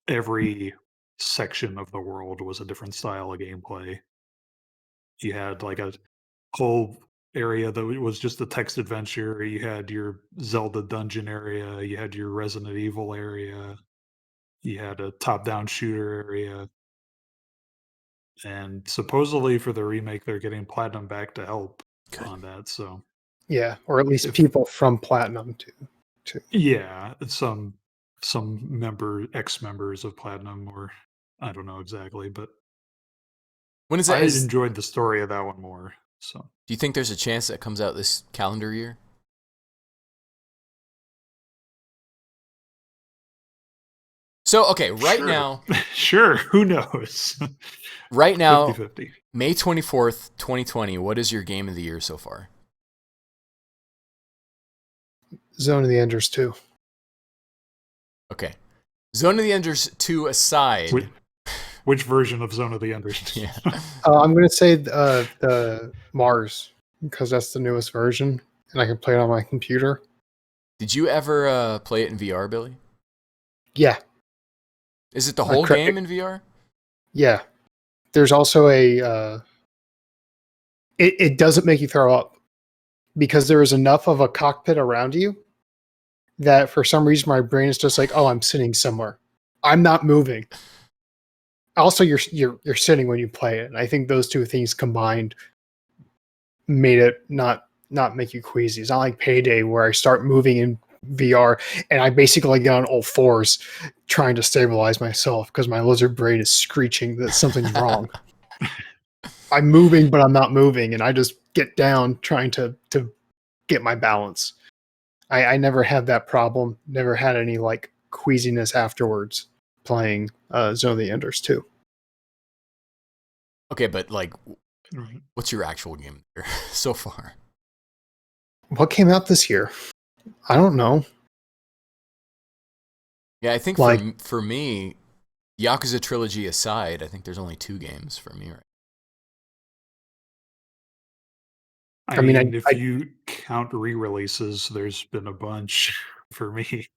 Speaker 2: every section of the world was a different style of gameplay. You had like a whole area that was just a text adventure. You had your Zelda dungeon area. You had your Resident Evil area. You had a top-down shooter area. And supposedly for the remake, they're getting Platinum back to help
Speaker 1: Good.
Speaker 2: on that. So
Speaker 3: Yeah, or at least
Speaker 2: If-
Speaker 3: people from Platinum too.
Speaker 2: yeah, some ex-members of Platinum, or I don't know exactly, but
Speaker 1: When is
Speaker 2: I
Speaker 1: that?
Speaker 2: enjoyed the story of that one more. So
Speaker 1: Do you think there's a chance that comes out this calendar year? So, okay, right
Speaker 2: Sure.
Speaker 1: now,
Speaker 2: Sure, who knows?
Speaker 1: right now,
Speaker 2: 50-50.
Speaker 1: May 24th, 2020, what is your game of the year so far?
Speaker 3: Zone of the Enders 2.
Speaker 1: Okay. Zone of the Enders 2 aside.
Speaker 2: Which version of Zone of the Enders?
Speaker 1: Yeah.
Speaker 3: I'm going to say the Mars, because that's the newest version, and I can play it on my computer.
Speaker 1: Did you ever play it in VR, Billy?
Speaker 3: Yeah,
Speaker 1: Is it the whole
Speaker 3: correct.
Speaker 1: game in VR?
Speaker 3: yeah. There's also a... it doesn't make you throw up, because there is enough of a cockpit around you that for some reason my brain is just like, oh, I'm sitting somewhere. I'm not moving. Also, you're sitting when you play it, and I think those two things combined made it not make you queasy. It's not like Payday where I start moving in VR and I basically get on all fours trying to stabilize myself because my lizard brain is screeching that something's wrong. I'm moving, but I'm not moving, and I just get down trying to get my balance. I never had that problem. Never had any like queasiness afterwards playing Zone of the Enders 2.
Speaker 1: Okay, but like,
Speaker 2: Right.
Speaker 1: what's your actual game there so far?
Speaker 3: What came out this year? I don't know.
Speaker 1: Yeah, I think
Speaker 3: Like-
Speaker 1: for me, Yakuza trilogy aside, I think there's only 2 games for me, right?
Speaker 2: I
Speaker 3: mean,
Speaker 2: mean, if
Speaker 3: I-
Speaker 2: you count re-releases, there's been a bunch for me.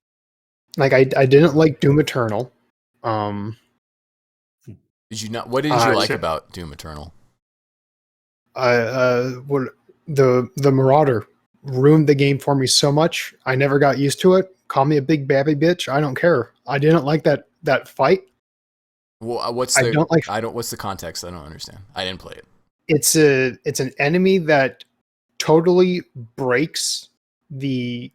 Speaker 3: Like I didn't like Doom Eternal.
Speaker 1: Did you not? What did you like
Speaker 2: so-
Speaker 1: about Doom Eternal?
Speaker 3: What the Marauder ruined the game for me so much. I never got used to it. Call me a big babby bitch. I don't care. I didn't like that fight.
Speaker 1: Well, what's
Speaker 3: I
Speaker 1: the?
Speaker 3: don't like-
Speaker 1: What's the context? I don't understand. I didn't play it.
Speaker 3: It's an enemy that totally breaks the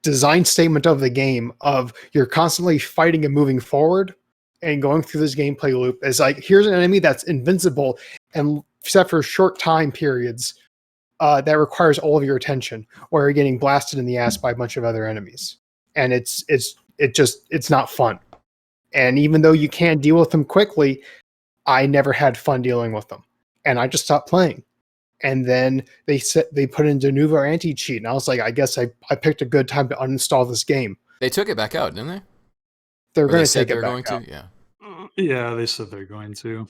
Speaker 3: design statement of the game of you're constantly fighting and moving forward and going through this gameplay loop. It's like, here's an enemy that's invincible and except for short time periods that requires all of your attention, or you're getting blasted in the ass by a bunch of other enemies. And it's not fun. And even though you can deal with them quickly, I never had fun dealing with them. And I just stopped playing. And then they put in Denuvo anti-cheat, and I was like, I guess I picked a good time to uninstall this game.
Speaker 1: They took it back out, didn't they?
Speaker 3: They're
Speaker 1: Or
Speaker 3: going
Speaker 1: they
Speaker 3: to
Speaker 1: said
Speaker 3: take
Speaker 1: they
Speaker 3: it
Speaker 1: were
Speaker 3: back
Speaker 1: going
Speaker 3: out.
Speaker 1: to. Yeah.
Speaker 2: Yeah, they said they're going to.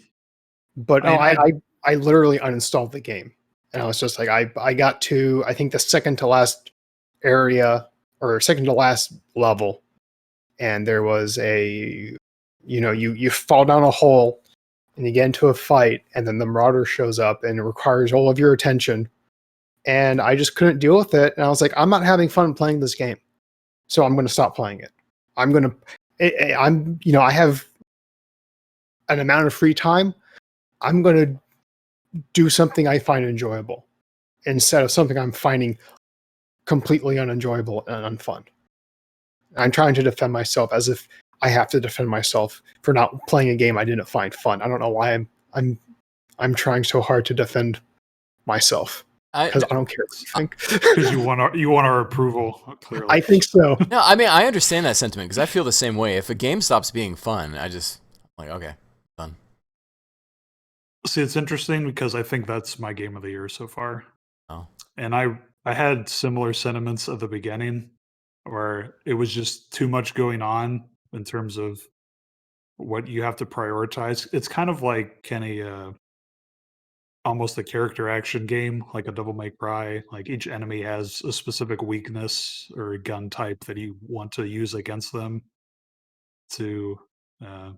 Speaker 3: But no,
Speaker 2: I mean,
Speaker 3: I literally uninstalled the game, and I was just like, I got to, I think, the second to last area or second to last level, and there was you fall down a hole and you get into a fight, and then the Marauder shows up and it requires all of your attention. And I just couldn't deal with it. And I was like, I'm not having fun playing this game. So I'm going to stop playing it. I have an amount of free time. I'm going to do something I find enjoyable instead of something I'm finding completely unenjoyable and unfun. I'm trying to defend myself as if I have to defend myself for not playing a game I didn't find fun. I don't know why I'm trying so hard to defend myself because I don't care what you think.
Speaker 2: Because you want our approval, clearly.
Speaker 3: I think so.
Speaker 1: No, I mean, I understand that sentiment because I feel the same way. If a game stops being fun, I'm like, okay, done.
Speaker 2: See, it's interesting because I think that's my game of the year so far.
Speaker 1: Oh.
Speaker 2: And I had similar sentiments at the beginning where it was just too much going on in terms of what you have to prioritize. It's kind of like Kenny, almost a character action game, like a Devil May Cry. Like each enemy has a specific weakness or a gun type that you want to use against them to at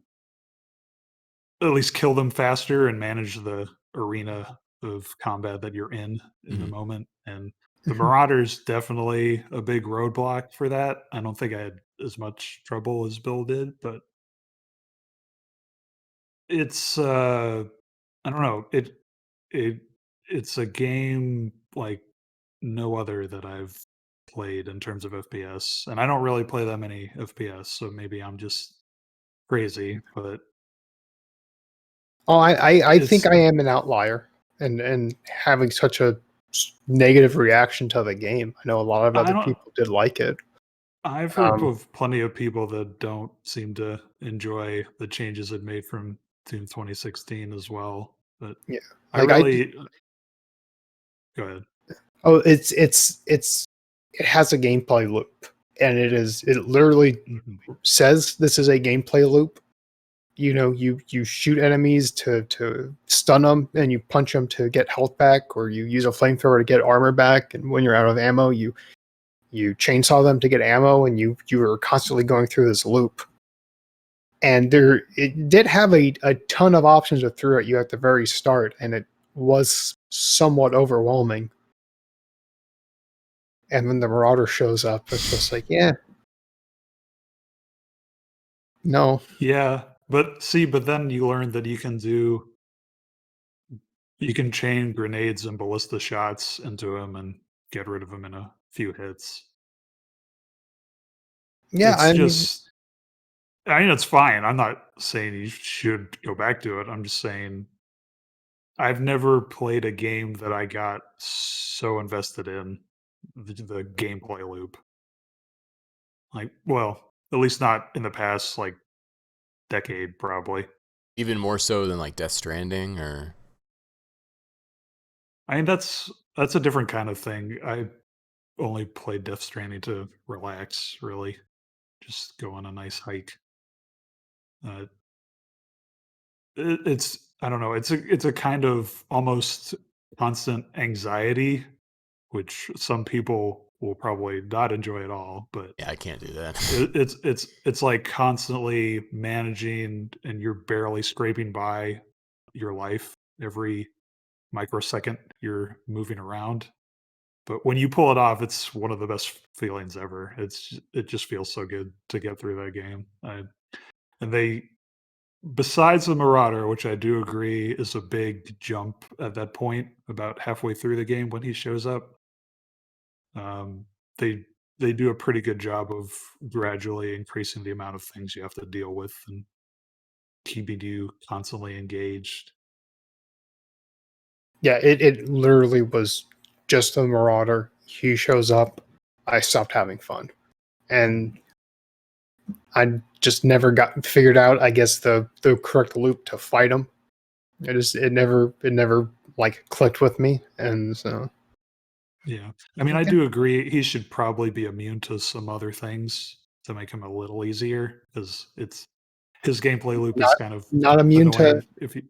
Speaker 2: least kill them faster and manage the arena of combat that you're in the moment. And the Marauder's definitely a big roadblock for that. I don't think I had as much trouble as Bill did, but it's I don't know. It's a game like no other that I've played in terms of FPS. And I don't really play that many FPS, so maybe I'm just crazy, but
Speaker 3: Oh, I think
Speaker 2: it's
Speaker 3: I am an outlier and having such a negative reaction to the game. I know a lot of
Speaker 2: I
Speaker 3: other
Speaker 2: don't
Speaker 3: people did like it.
Speaker 2: I've heard of plenty of people that don't seem to enjoy the changes it made from Doom 2016 as well. But
Speaker 3: Yeah,
Speaker 2: I
Speaker 3: like
Speaker 2: really go ahead.
Speaker 3: oh, it has a gameplay loop, and it literally says this is a gameplay loop. You know, you shoot enemies to stun them, and you punch them to get health back, or you use a flamethrower to get armor back. And when you're out of ammo, you chainsaw them to get ammo, and you are constantly going through this loop. And it did have a ton of options to throw at you at the very start, and it was somewhat overwhelming. And when the Marauder shows up, it's just like, yeah, no.
Speaker 2: Yeah, but then you learn that you can chain grenades and ballista shots into him and get rid of him in a few hits.
Speaker 3: Yeah,
Speaker 2: I mean, it's fine. I'm not saying you should go back to it. I'm just saying I've never played a game that I got so invested in the gameplay loop. Like, well, at least not in the past, like, decade, probably.
Speaker 1: Even more so than like Death Stranding, or
Speaker 2: I mean, that's a different kind of thing. I only played Death Stranding to relax, really. Just go on a nice hike. Uh, it's I don't know. It's a kind of almost constant anxiety, which some people will probably not enjoy at all. But
Speaker 1: yeah, I can't do that.
Speaker 2: it's like constantly managing, and you're barely scraping by your life every microsecond you're moving around. But when you pull it off, it's one of the best feelings ever. It just feels so good to get through that game. And they besides the Marauder, which I do agree is a big jump at that point, about halfway through the game when he shows up, um, they they do a pretty good job of gradually increasing the amount of things you have to deal with and keeping you constantly engaged.
Speaker 3: Yeah, it literally was just a Marauder. He shows up, I stopped having fun. And I just never got figured out, I guess, the correct loop to fight him. It never like clicked with me. And so
Speaker 2: Yeah. I mean, I
Speaker 3: okay.
Speaker 2: do agree he should probably be immune to some other things to make him a little easier because it's his gameplay loop is
Speaker 3: Not
Speaker 2: kind of
Speaker 3: not immune to
Speaker 2: annoying if you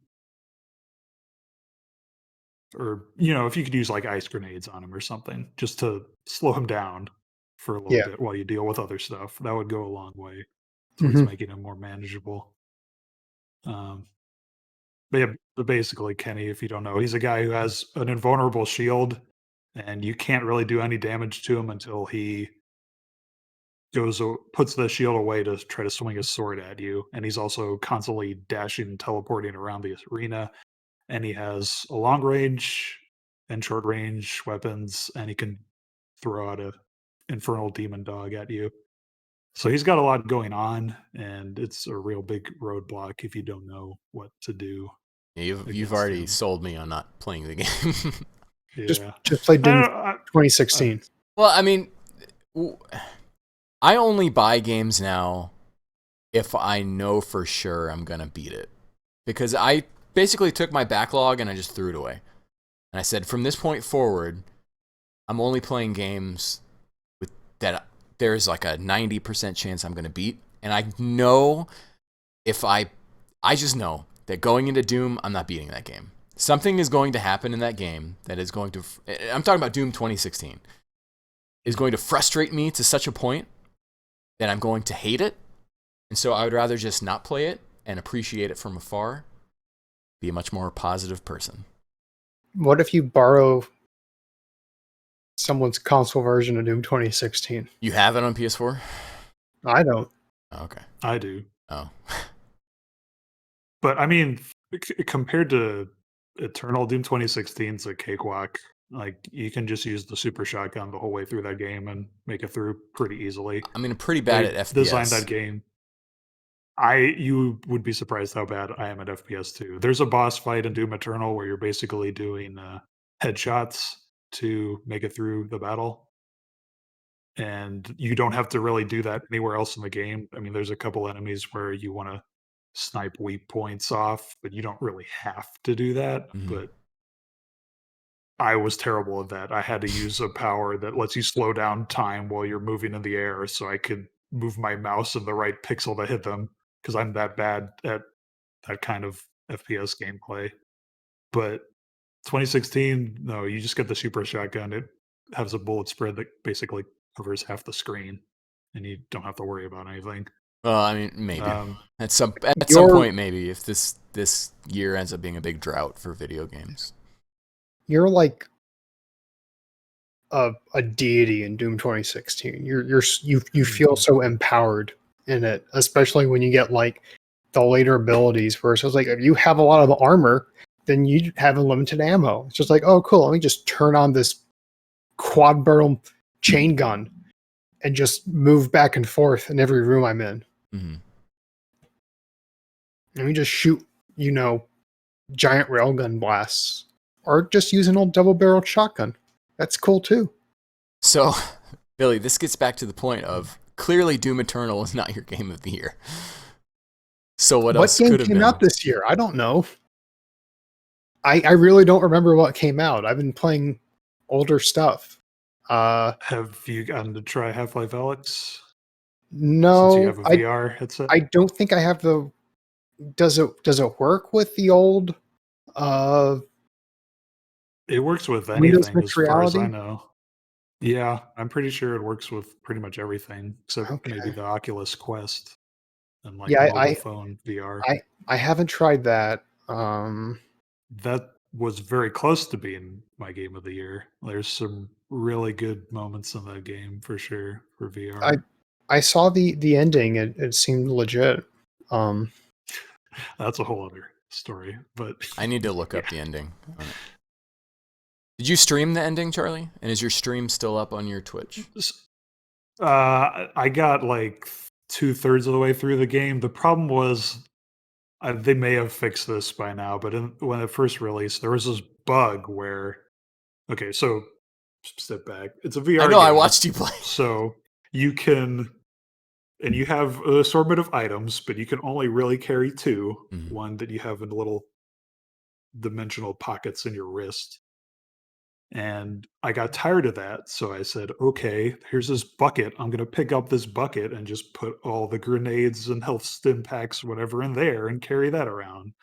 Speaker 2: or if you could use like ice grenades on him or something just to slow him down for a little
Speaker 3: yeah.
Speaker 2: bit while you deal with other stuff, that would go a long way. So it's
Speaker 3: Mhm.
Speaker 2: making him more manageable. But yeah, but basically, Kenny, if you don't know, he's a guy who has an invulnerable shield, and you can't really do any damage to him until he puts the shield away to try to swing his sword at you. And he's also constantly dashing and teleporting around the arena. And he has a long range and short range weapons, and he can throw out a infernal demon dog at you. So he's got a lot going on, and it's a real big roadblock if you don't know what to do.
Speaker 1: You've
Speaker 2: Against
Speaker 1: already
Speaker 2: him.
Speaker 1: sold me on not playing the game.
Speaker 2: Yeah.
Speaker 3: Just played Doom
Speaker 2: I
Speaker 3: 2016.
Speaker 1: Well, I mean, I only buy games now if I know for sure I'm gonna beat it, because I basically took my backlog and I just threw it away, and I said from this point forward, I'm only playing games with that there's like a 90% chance I'm gonna beat, and I know if I just know that going into Doom, I'm not beating that game. Something is going to happen in that game that is going to, I'm talking about Doom 2016, is going to frustrate me to such a point that I'm going to hate it. And so I would rather just not play it and appreciate it from afar, be a much more positive person.
Speaker 3: What if you borrow someone's console version of Doom 2016?
Speaker 1: You have it on PS4?
Speaker 3: I don't.
Speaker 1: Oh, okay.
Speaker 2: I do.
Speaker 1: Oh.
Speaker 2: But I mean, compared to Eternal, Doom 2016 is a cakewalk. Like, you can just use the super shotgun the whole way through that game and make it through pretty easily.
Speaker 1: I mean, I'm pretty bad
Speaker 2: They
Speaker 1: at FPS.
Speaker 2: designed that game. You would be surprised how bad I am at FPS too. There's a boss fight in Doom Eternal where you're basically doing headshots to make it through the battle. And you don't have to really do that anywhere else in the game. I mean, there's a couple enemies where you want to snipe weak points off, but you don't really have to do that.
Speaker 1: Mhm.
Speaker 2: But I was terrible at that. I had to use a power that lets you slow down time while you're moving in the air so I could move my mouse in the right pixel to hit them, because I'm that bad at that kind of FPS gameplay. But 2016, no, you just get the super shotgun. It has a bullet spread that basically covers half the screen, and you don't have to worry about anything.
Speaker 1: Well, I mean, maybe
Speaker 2: Um,
Speaker 1: at some
Speaker 3: Your-
Speaker 1: point, maybe if this year ends up being a big drought for video games.
Speaker 3: You're like a deity in Doom 2016. You feel so empowered in it, especially when you get like the later abilities. Where it's just like if you have a lot of armor, then you have limited ammo. It's just like, oh, cool. Let me just turn on this quad barrel chain gun and just move back and forth in every room I'm in.
Speaker 1: Mm-hmm.
Speaker 3: And we just shoot, giant railgun blasts, or just use an old double-barreled shotgun. That's cool too.
Speaker 1: So, Billy, this gets back to the point of clearly Doom Eternal is not your game of the year. So what else
Speaker 3: game
Speaker 1: could have
Speaker 3: came
Speaker 1: been?
Speaker 3: out this year? I don't know. I really don't remember what came out. I've been playing older stuff.
Speaker 2: have you gotten to try Half-Life Alyx? Since you
Speaker 3: No,
Speaker 2: have a VR headset?
Speaker 3: I don't think I have the. Does it work with the old?
Speaker 2: It works with
Speaker 3: Windows
Speaker 2: anything as
Speaker 3: Mixed
Speaker 2: far as I
Speaker 3: Reality?
Speaker 2: know. Yeah, I'm pretty sure it works with pretty much everything except maybe
Speaker 3: Okay.
Speaker 2: the Oculus Quest and like
Speaker 3: Yeah,
Speaker 2: mobile phone VR.
Speaker 3: I haven't tried that.
Speaker 2: That was very close to being my game of the year. There's some really good moments in that game for sure for VR.
Speaker 3: I saw the ending. It seemed legit.
Speaker 2: That's a whole other story. But
Speaker 1: I need to look up the ending. Did you stream the ending, Charlie? And is your stream still up on your Twitch?
Speaker 2: I got like 2/3 of the way through the game. The problem was they may have fixed this by now, but when it first released, there was this bug where, okay, so step back. It's a VR
Speaker 1: I know,
Speaker 2: game,
Speaker 1: I watched you play.
Speaker 2: so you can, and you have an assortment of items, but you can only really carry two.
Speaker 1: Mhm.
Speaker 2: One that you have in little dimensional pockets in your wrist. And I got tired of that. So I said, okay, here's this bucket. I'm going to pick up this bucket and just put all the grenades and health stim packs, whatever, in there and carry that around.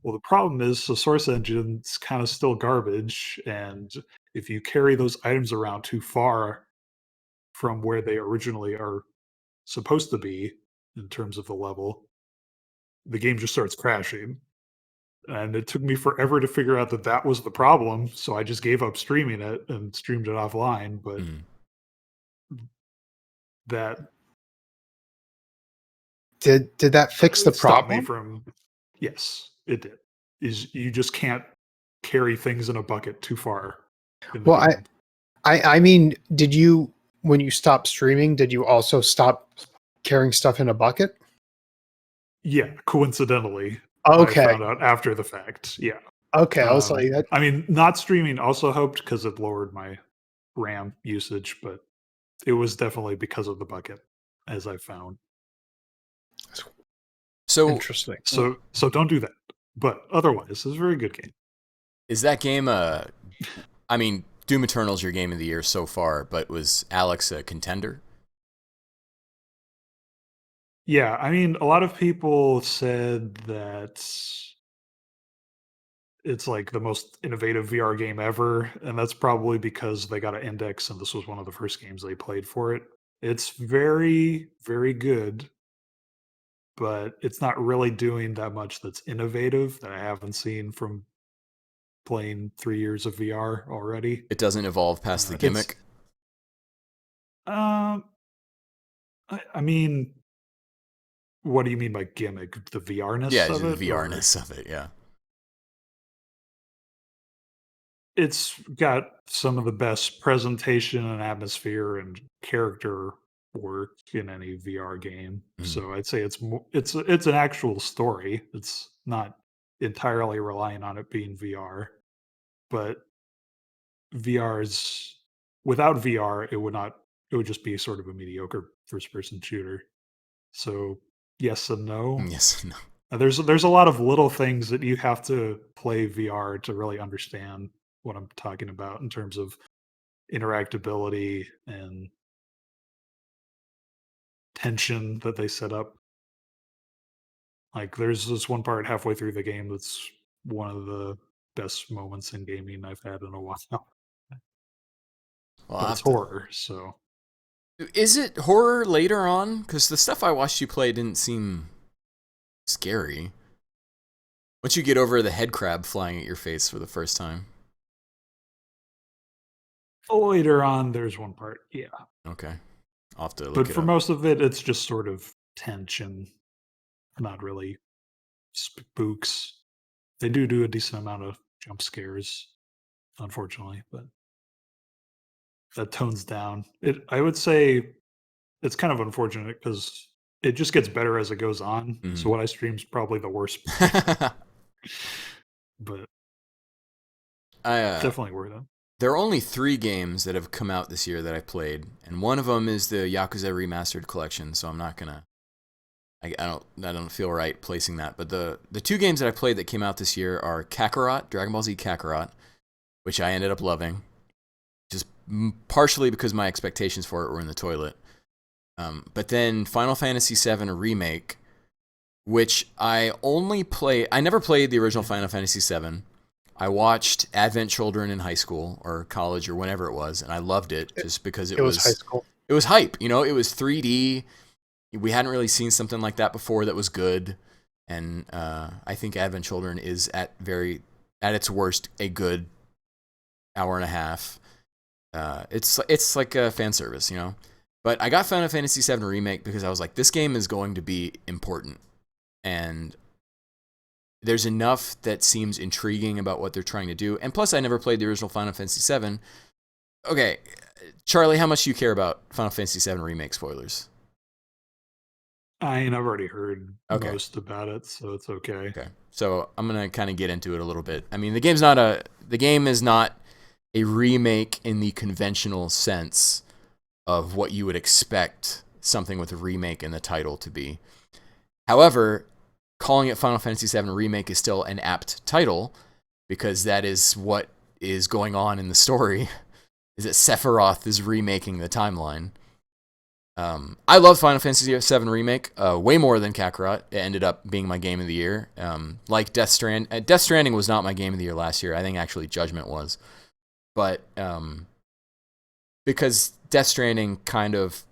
Speaker 2: Well, the problem is the source engine's kind of still garbage. And if you carry those items around too far from where they originally are supposed to be, in terms of the level. The game just starts crashing. And it took me forever to figure out that that was the problem, so I just gave up streaming it and streamed it offline, but
Speaker 1: Mm.
Speaker 2: that
Speaker 3: Did that fix the
Speaker 2: stopped me
Speaker 3: problem?
Speaker 2: from. Yes, it did. Is you just can't carry things in a bucket too far in the
Speaker 3: Well,
Speaker 2: game.
Speaker 3: I mean, did you, when you stopped streaming, did you also stop carrying stuff in a bucket?
Speaker 2: Yeah, coincidentally,
Speaker 3: Okay.
Speaker 2: I found out after the fact. Yeah.
Speaker 3: Okay, I was like,
Speaker 2: I mean, not streaming also helped because it lowered my RAM usage, but it was definitely because of the bucket, as I found.
Speaker 1: So
Speaker 3: interesting.
Speaker 2: So don't do that. But otherwise, it's a very good game.
Speaker 1: is that game I mean, Doom Eternal's your game of the year so far, but was Alex a contender?
Speaker 2: Yeah, I mean, a lot of people said that it's like the most innovative VR game ever, and that's probably because they got an index and this was one of the first games they played for it. It's very, very good, but it's not really doing that much that's innovative that I haven't seen from playing 3 years of VR already.
Speaker 1: It doesn't evolve past the
Speaker 2: It's
Speaker 1: gimmick.
Speaker 2: I mean, what do you mean by gimmick? The VR-ness
Speaker 1: Yeah,
Speaker 2: of
Speaker 1: the
Speaker 2: it? Or
Speaker 1: VR-ness of it, yeah.
Speaker 2: it's got some of the best presentation and atmosphere and character work in any VR game.
Speaker 1: Mhm.
Speaker 2: So I'd say it's an actual story. It's not entirely relying on it being VR, but VR's without VR, it would just be sort of a mediocre first person shooter. So yes and no.
Speaker 1: Yes, no.
Speaker 2: There's a lot of little things that you have to play VR to really understand what I'm talking about in terms of interactability and tension that they set up. Like there's this one part halfway through the game that's one of the best moments in gaming I've had in a while.
Speaker 1: Well,
Speaker 2: But it's horror, so
Speaker 1: Is it horror later on? Because the stuff I watched you play didn't seem scary. Once you get over the head crab flying at your face for the first time.
Speaker 2: later on there's one part, yeah.
Speaker 1: Okay. I'll have to look
Speaker 2: But
Speaker 1: it
Speaker 2: for
Speaker 1: up.
Speaker 2: most of it, it's just sort of tension, not really spooks. They do a decent amount of jump scares, unfortunately, but that tones down. I would say it's kind of unfortunate because it just gets better as it goes on. So
Speaker 1: Mhm.
Speaker 2: what I stream is probably the worst, but definitely worth it.
Speaker 1: There are only 3 games that have come out this year that I played, and one of them is the Yakuza Remastered Collection. So I'm not gonna. I don't feel right placing that. But the 2 games that I played that came out this year are Kakarot, Dragon Ball Z Kakarot, which I ended up loving, just partially because my expectations for it were in the toilet. But then Final Fantasy VII Remake, which I never played the original Final Fantasy VII. I watched Advent Children in high school or college or whenever it was, and I loved it just because
Speaker 3: It was high school.
Speaker 1: It was hype, you know. It was 3D. We hadn't really seen something like that before that was good, and I think Advent Children is at its worst a good hour and a half. It's like a fan service, you know. But I got Final Fantasy VII Remake because I was like, this game is going to be important, and there's enough that seems intriguing about what they're trying to do. And plus, I never played the original Final Fantasy VII. Okay, Charlie, how much do you care about Final Fantasy VII Remake spoilers?
Speaker 2: I've already heard
Speaker 1: Okay.
Speaker 2: most about it, so it's okay.
Speaker 1: Okay, so I'm gonna kind of get into it a little bit. I mean, the game is not a remake in the conventional sense of what you would expect something with a remake in the title to be. However, calling it Final Fantasy VII Remake is still an apt title because that is what is going on in the story. Is that Sephiroth is remaking the timeline. I love Final Fantasy VII Remake way more than Kakarot. It ended up being my game of the year. Like Death Stranding was not my game of the year last year. I think actually Judgment was. But because Death Stranding kind of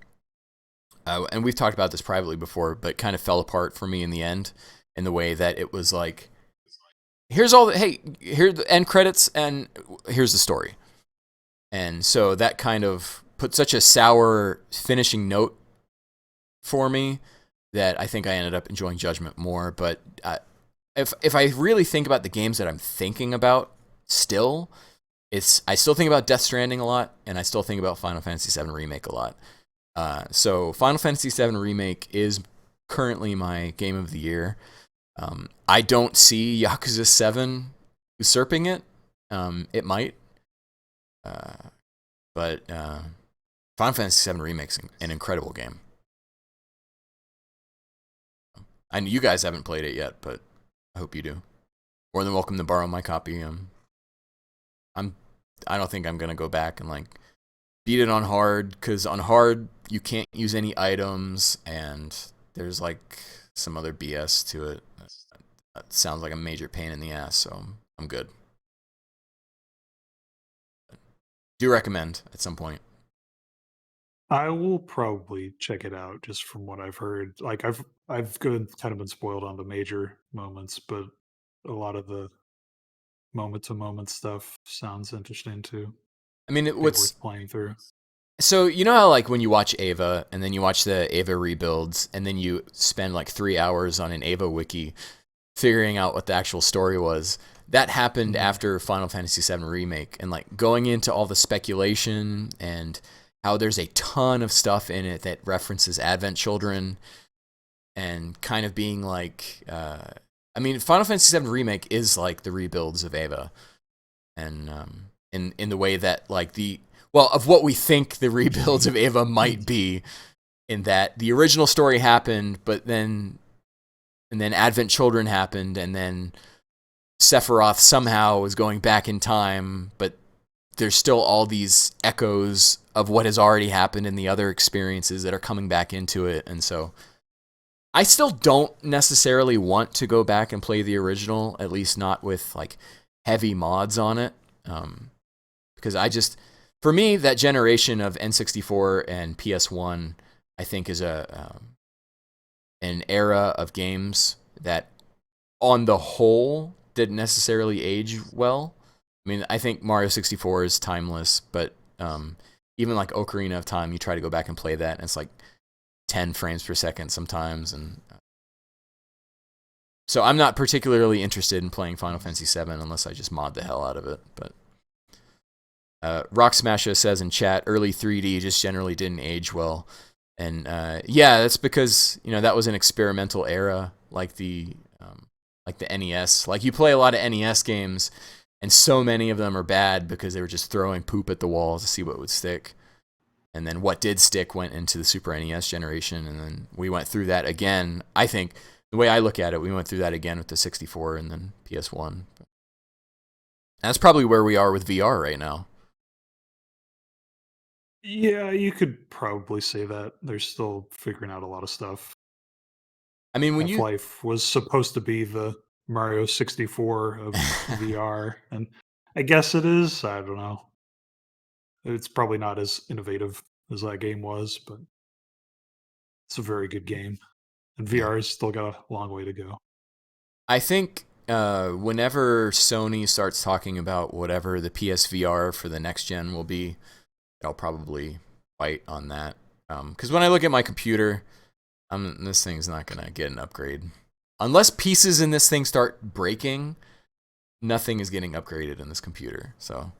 Speaker 1: and we've talked about this privately before, but kind of fell apart for me in the end, in the way that it was like, here's all the, hey, here are the end credits, and here's the story. And so that kind of put such a sour finishing note for me that I think I ended up enjoying Judgment more. But if I really think about the games that I'm thinking about still, I still think about Death Stranding a lot, and I still think about Final Fantasy VII Remake a lot. So Final Fantasy VII Remake is currently my game of the year. I don't see Yakuza 7 usurping it. It might. But Final Fantasy VII Remake's an incredible game. I know you guys haven't played it yet, but I hope you do. More than welcome to borrow my copy. I don't think I'm gonna go back and like beat it on hard, because on hard you can't use any items, and there's like some other BS to it. That sounds like a major pain in the ass, so I'm good. Do recommend at some point.
Speaker 2: I will probably check it out just from what I've heard. Like I've kind of been spoiled on the major moments, but a lot of the moment to moment stuff sounds interesting too.
Speaker 1: I mean,
Speaker 2: Be
Speaker 1: what's
Speaker 2: worth playing through.
Speaker 1: so you know how like when you watch Ava and then you watch the Ava rebuilds and then you spend like 3 hours on an Ava wiki figuring out what the actual story was. That happened after Final Fantasy VII Remake, and like going into all the speculation and how there's a ton of stuff in it that references Advent Children, and kind of being like, I mean, Final Fantasy VII Remake is like the rebuilds of Ava, and in the way that like of what we think the rebuilds of Ava might be, in that the original story happened, but then Advent Children happened, and then Sephiroth somehow is going back in time, but there's still all these echoes of what has already happened in the other experiences that are coming back into it. And so I still don't necessarily want to go back and play the original, at least not with like heavy mods on it. Because for me, that generation of N64 and PS1, I think is an era of games that on the whole didn't necessarily age well. I mean, I think Mario 64 is timeless, but even like Ocarina of Time, you try to go back and play that, and it's like 10 frames per second sometimes. And so I'm not particularly interested in playing Final Fantasy VII unless I just mod the hell out of it. But Rock Smasher says in chat, early 3D just generally didn't age well. And yeah, that's because, you know, that was an experimental era, like the NES. Like, you play a lot of NES games, and so many of them are bad because they were just throwing poop at the walls to see what would stick. And then what did stick went into the Super NES generation, and then we went through that again. I think, the way I look at it, we went through that again with the 64 and then PS1. That's probably where we are with VR right now.
Speaker 2: Yeah, you could probably say that. They're still figuring out a lot of stuff.
Speaker 1: I mean, when
Speaker 2: Half-Life was supposed to be the Mario 64 of VR, and I guess it is. I don't know. It's probably not as innovative as that game was, but it's a very good game. And VR has still got a long way to go.
Speaker 1: I think whenever Sony starts talking about whatever the PSVR for the next gen will be, I'll probably fight on that. Because when I look at my computer, this thing's not going to get an upgrade. Unless pieces in this thing start breaking, nothing is getting upgraded in this computer. So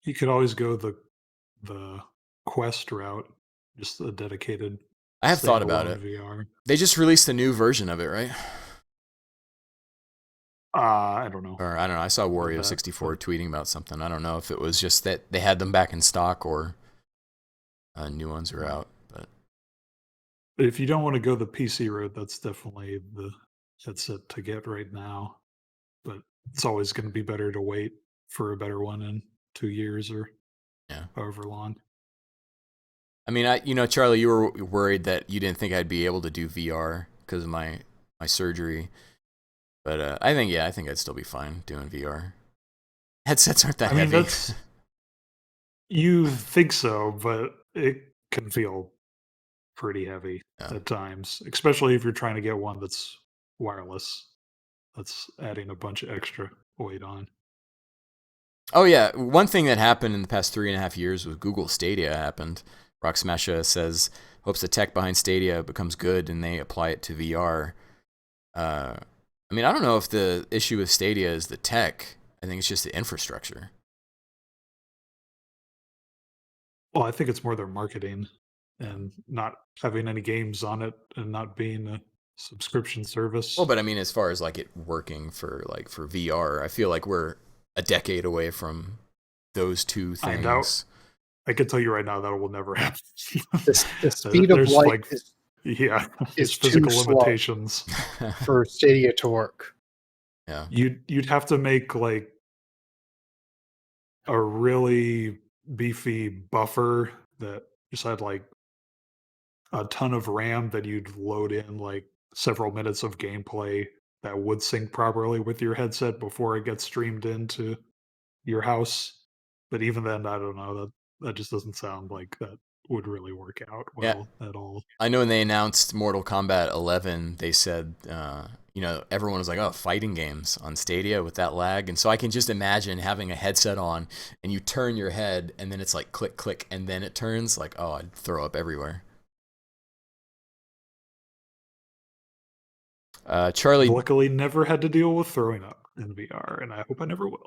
Speaker 2: You could always go the Quest route, just a dedicated.
Speaker 1: I have thought about
Speaker 2: standalone
Speaker 1: it.
Speaker 2: VR.
Speaker 1: They just released a new version of it, right?
Speaker 2: I don't know.
Speaker 1: Or I don't know. I saw Wario64 tweeting about something. I don't know if it was just that they had them back in stock or new ones are out. But
Speaker 2: if you don't want to go the PC route, that's definitely the headset to get right now. But it's always going to be better to wait for a better one in 2 years or however long.
Speaker 1: I mean, Charlie, you were worried that you didn't think I'd be able to do VR because of my surgery. But I think I'd still be fine doing VR. Headsets aren't that heavy.
Speaker 2: You think so, but it can feel pretty heavy
Speaker 1: Yeah.
Speaker 2: at times, especially if you're trying to get one that's wireless. That's adding a bunch of extra weight on.
Speaker 1: Oh yeah, one thing that happened in the past 3.5 years was Google Stadia happened. Rock Smasha says hopes the tech behind Stadia becomes good and they apply it to VR. I mean, I don't know if the issue with Stadia is the tech. I think it's just the infrastructure.
Speaker 2: Well, I think it's more their marketing and not having any games on it and not being a subscription service.
Speaker 1: Well, but I mean, as far as like it working for VR, I feel like we're a decade away from those two
Speaker 2: I know.
Speaker 1: things.
Speaker 2: I can tell you right now that will never happen.
Speaker 3: The speed of
Speaker 2: There's
Speaker 3: light
Speaker 2: like, yeah, there's
Speaker 3: is too
Speaker 2: physical
Speaker 3: slow
Speaker 2: limitations.
Speaker 3: for Stadia to work.
Speaker 1: Yeah.
Speaker 2: You'd have to make like a really beefy buffer that just had like a ton of RAM that you'd load in like several minutes of gameplay that would sync properly with your headset before it gets streamed into your house. But even then, I don't know, that just doesn't sound like that would really work out
Speaker 1: Yeah.
Speaker 2: well at all.
Speaker 1: I know when they announced Mortal Kombat 11, they said, everyone was like, oh, fighting games on Stadia with that lag. And so I can just imagine having a headset on and you turn your head and then it's like click, click, and then it turns like, oh, I'd throw up everywhere. Charlie,
Speaker 2: Luckily, never had to deal with throwing up in VR, and I hope I never will.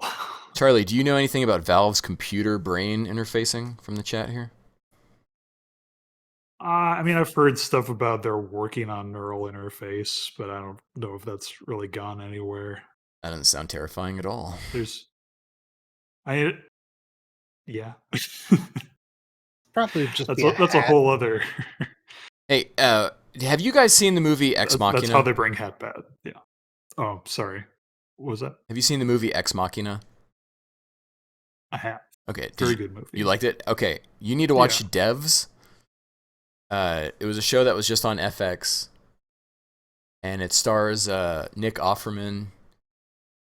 Speaker 1: Charlie, do you know anything about Valve's computer brain interfacing from the chat here?
Speaker 2: I mean, I've heard stuff about they're working on neural interface, but I don't know if that's really gone anywhere.
Speaker 1: That doesn't sound terrifying at all.
Speaker 2: Yeah.
Speaker 3: Probably just
Speaker 2: That's a whole other.
Speaker 1: Hey, have you guys seen the movie Ex Machina?
Speaker 2: That's how they bring hat bad. Yeah. Oh, sorry. What was that?
Speaker 1: Have you seen the movie Ex Machina?
Speaker 2: I have.
Speaker 1: Okay.
Speaker 2: Very good movie.
Speaker 1: You liked it? Okay. You need to watch Devs. It was a show that was just on FX, and it stars Nick Offerman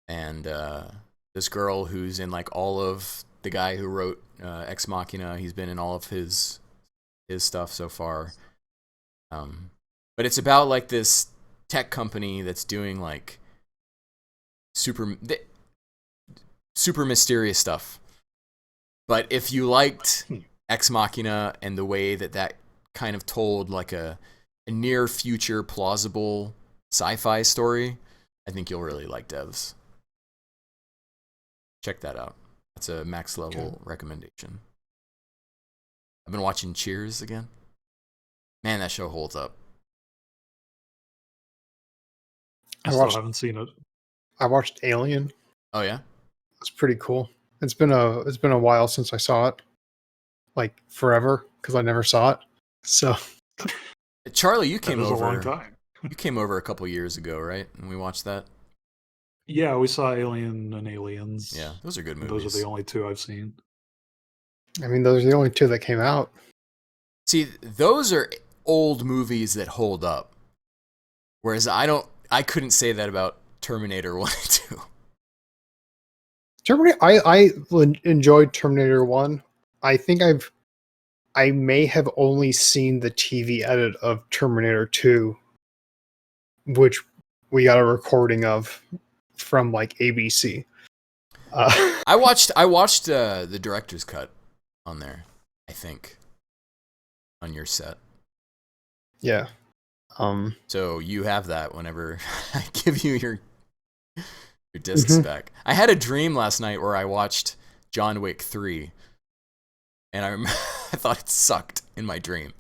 Speaker 1: and this girl who's in like all of the guy who wrote Ex Machina. He's been in all of his stuff so far. But it's about like this tech company that's doing like super mysterious stuff. But if you liked Ex Machina and the way that kind of told like a near future plausible sci-fi story, I think you'll really like Devs. Check that out. That's a max level recommendation. I've been watching Cheers again. Man, that show holds up.
Speaker 2: I still haven't seen it.
Speaker 3: I watched Alien.
Speaker 1: Oh yeah?
Speaker 3: It's pretty cool. It's been a while since I saw it. Like forever, because I never saw it. So
Speaker 1: Charlie, you came over
Speaker 2: a long time.
Speaker 1: You came over a couple years ago, right? And we watched that.
Speaker 2: Yeah, we saw Alien and Aliens.
Speaker 1: Yeah, those are good movies.
Speaker 2: Those are the only two I've seen.
Speaker 3: I mean, those are the only two that came out.
Speaker 1: See, those are old movies that hold up. Whereas I couldn't say that about Terminator 1 and 2.
Speaker 3: Terminator, I enjoyed Terminator 1. I think I may have only seen the TV edit of Terminator 2, which we got a recording of from like ABC.
Speaker 1: I watched the director's cut on there, I think, on your set.
Speaker 3: Yeah.
Speaker 1: So you have that whenever I give you your discs back. I had a dream last night where I watched John Wick 3, and I thought it sucked in my dream,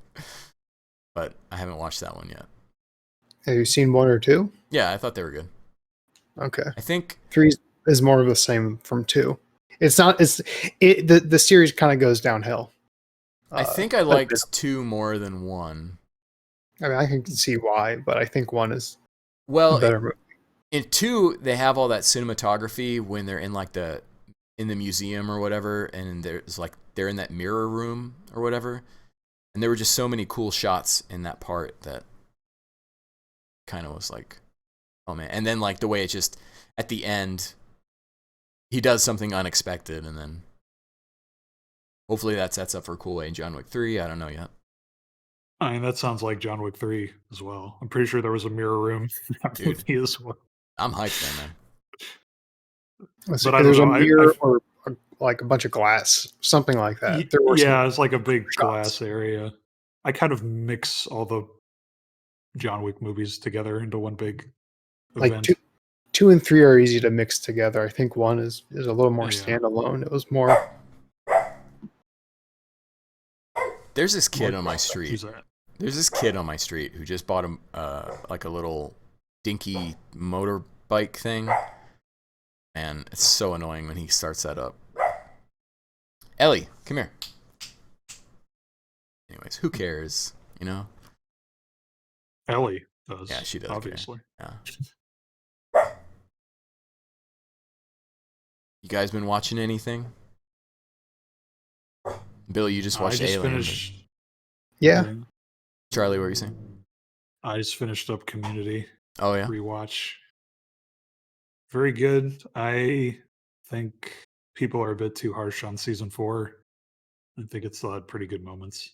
Speaker 1: but I haven't watched that one yet.
Speaker 3: Have you seen 1 or 2?
Speaker 1: Yeah, I thought they were good.
Speaker 3: Okay.
Speaker 1: I think
Speaker 3: 3 is more of the same from 2. It's not. The series kind of goes downhill.
Speaker 1: I think I liked 2 more than 1.
Speaker 3: I mean, I can see why, but I think 1 is
Speaker 1: well.
Speaker 3: better movie.
Speaker 1: In 2, they have all that cinematography when they're in like the museum or whatever, and there's like they're in that mirror room or whatever, and there were just so many cool shots in that part that kind of was like, oh man. And then like the way it just at the end, he does something unexpected, and then hopefully that sets up for a cool way in John Wick 3. I don't know yet.
Speaker 2: I mean, that sounds like John Wick 3 as well. I'm pretty sure there was a mirror room in that
Speaker 1: Dude.
Speaker 2: movie as well.
Speaker 1: I'm hyped then, man.
Speaker 2: But I don't
Speaker 3: There's a
Speaker 2: know.
Speaker 3: mirror or like a bunch of glass, something like that. There were
Speaker 2: Yeah,
Speaker 3: some
Speaker 2: it's like a big
Speaker 3: shots.
Speaker 2: glass area. I kind of mix all the John Wick movies together into one big
Speaker 3: Like
Speaker 2: event.
Speaker 3: two and three are easy to mix together. I think one is a little more
Speaker 2: Yeah.
Speaker 3: standalone. It was more.
Speaker 1: There's this kid on my street.
Speaker 2: Who's that?
Speaker 1: There's this kid on my street who just bought like a little dinky motorbike thing, and it's so annoying when he starts that up. Ellie, come here. Anyways, who cares? You know?
Speaker 2: Ellie does.
Speaker 1: Yeah, she does.
Speaker 2: Obviously.
Speaker 1: Care. Yeah. You guys been watching anything? Billy, you just watched
Speaker 2: I just
Speaker 1: Alien.
Speaker 2: finished.
Speaker 3: Yeah.
Speaker 1: Charlie, what were you saying?
Speaker 2: I just finished up Community
Speaker 1: Oh yeah.
Speaker 2: rewatch. Very good. I think people are a bit too harsh on season 4. I think it still had pretty good moments,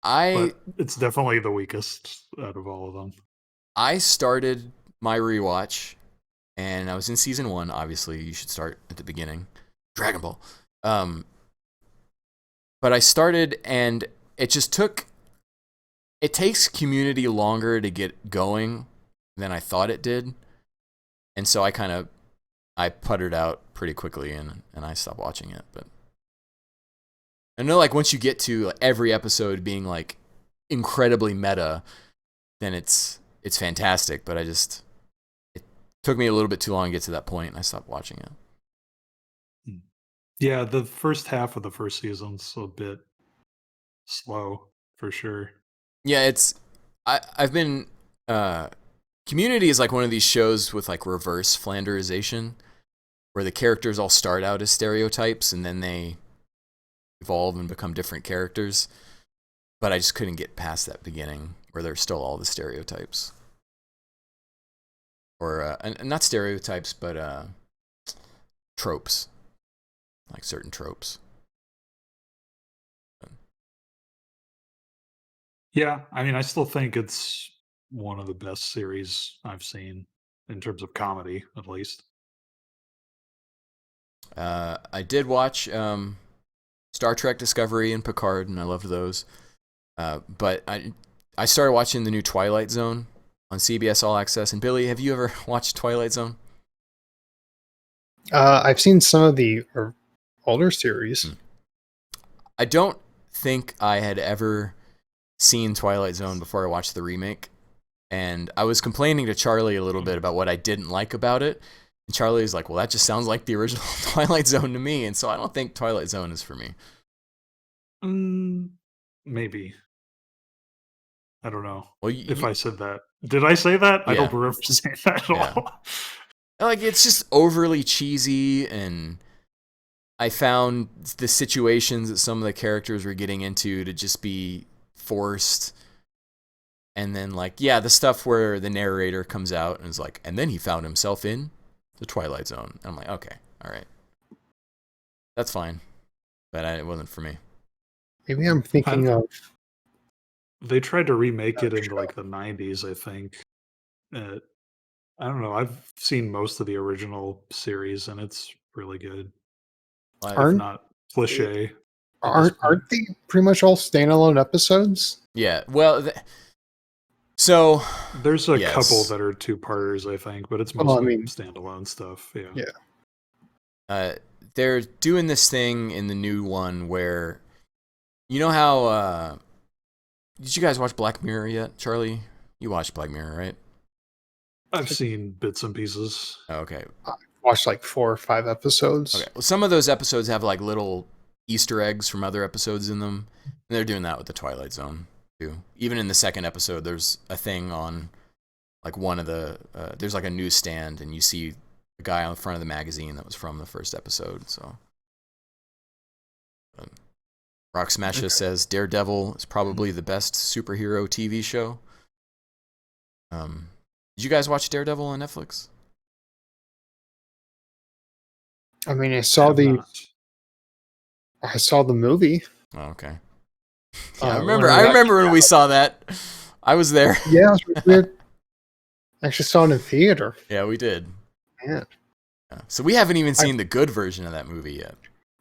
Speaker 2: but it's definitely the weakest out of all of them.
Speaker 1: I started my rewatch, and I was in season 1. Obviously, you should start at the beginning. Dragon Ball. But I started, and it just took. It takes Community longer to get going than I thought it did, and so I puttered out pretty quickly, and I stopped watching it. But I know, like, once you get to every episode being like incredibly meta, then it's fantastic. But it took me a little bit too long to get to that point, and I stopped watching it.
Speaker 2: Yeah, the first half of the first season's a bit slow for sure.
Speaker 1: Yeah, I've been Community is like one of these shows with like reverse Flanderization, where the characters all start out as stereotypes and then they evolve and become different characters. But I just couldn't get past that beginning where they're still all the stereotypes. Or not stereotypes, but tropes. Like certain tropes.
Speaker 2: Yeah, I mean, I still think it's one of the best series I've seen in terms of comedy, at least.
Speaker 1: I did watch Star Trek Discovery and Picard, and I loved those. But I started watching the new Twilight Zone on CBS All Access. And Billy, have you ever watched Twilight Zone?
Speaker 3: I've seen some of the older series.
Speaker 1: I don't think I had ever seen Twilight Zone before I watched the remake. And I was complaining to Charlie a little bit about what I didn't like about it. And Charlie's like, well, that just sounds like the original Twilight Zone to me. And so I don't think Twilight Zone is for me.
Speaker 2: Maybe. I don't know.
Speaker 1: Well,
Speaker 2: if I said that. Did I say that?
Speaker 1: Yeah.
Speaker 2: I don't remember saying that at all.
Speaker 1: Like, it's just overly cheesy, and I found the situations that some of the characters were getting into to just be forced. And then, like, yeah, the stuff where the narrator comes out and is like, and then he found himself in the Twilight Zone. And I'm like, okay, all right. That's fine. But it wasn't for me.
Speaker 3: Maybe I'm thinking of...
Speaker 2: They tried to remake it in, like, the 90s, I think. I don't know. I've seen most of the original series, and it's really good. If not cliche.
Speaker 3: Aren't they pretty much all standalone episodes?
Speaker 1: Yeah, well, so...
Speaker 2: There's a couple that are two-parters, I think, but it's mostly standalone stuff.
Speaker 3: Yeah.
Speaker 1: They're doing this thing in the new one where... You know how... did you guys watch Black Mirror yet, Charlie? You watched Black Mirror, right?
Speaker 2: I've seen bits and pieces.
Speaker 1: Okay.
Speaker 3: I watched like 4 or 5 episodes.
Speaker 1: Okay. Well, some of those episodes have like little Easter eggs from other episodes in them. And they're doing that with the Twilight Zone too. Even in the second episode, there's a thing on like one of the there's like a newsstand, and you see a guy on the front of the magazine that was from the first episode. So Rock Smasha says Daredevil is probably the best superhero TV show. Did you guys watch Daredevil on Netflix?
Speaker 3: I mean, I saw the movie.
Speaker 1: Oh, okay. Yeah, I
Speaker 3: when
Speaker 1: remember.
Speaker 3: it
Speaker 1: I
Speaker 3: was
Speaker 1: remember
Speaker 3: actually
Speaker 1: when we
Speaker 3: out.
Speaker 1: saw that. I was there.
Speaker 3: Yeah, it was really weird. I actually saw it in theater.
Speaker 1: Yeah, we did.
Speaker 3: Man.
Speaker 1: Yeah. So we haven't even
Speaker 3: I-
Speaker 1: seen the good version of that movie yet.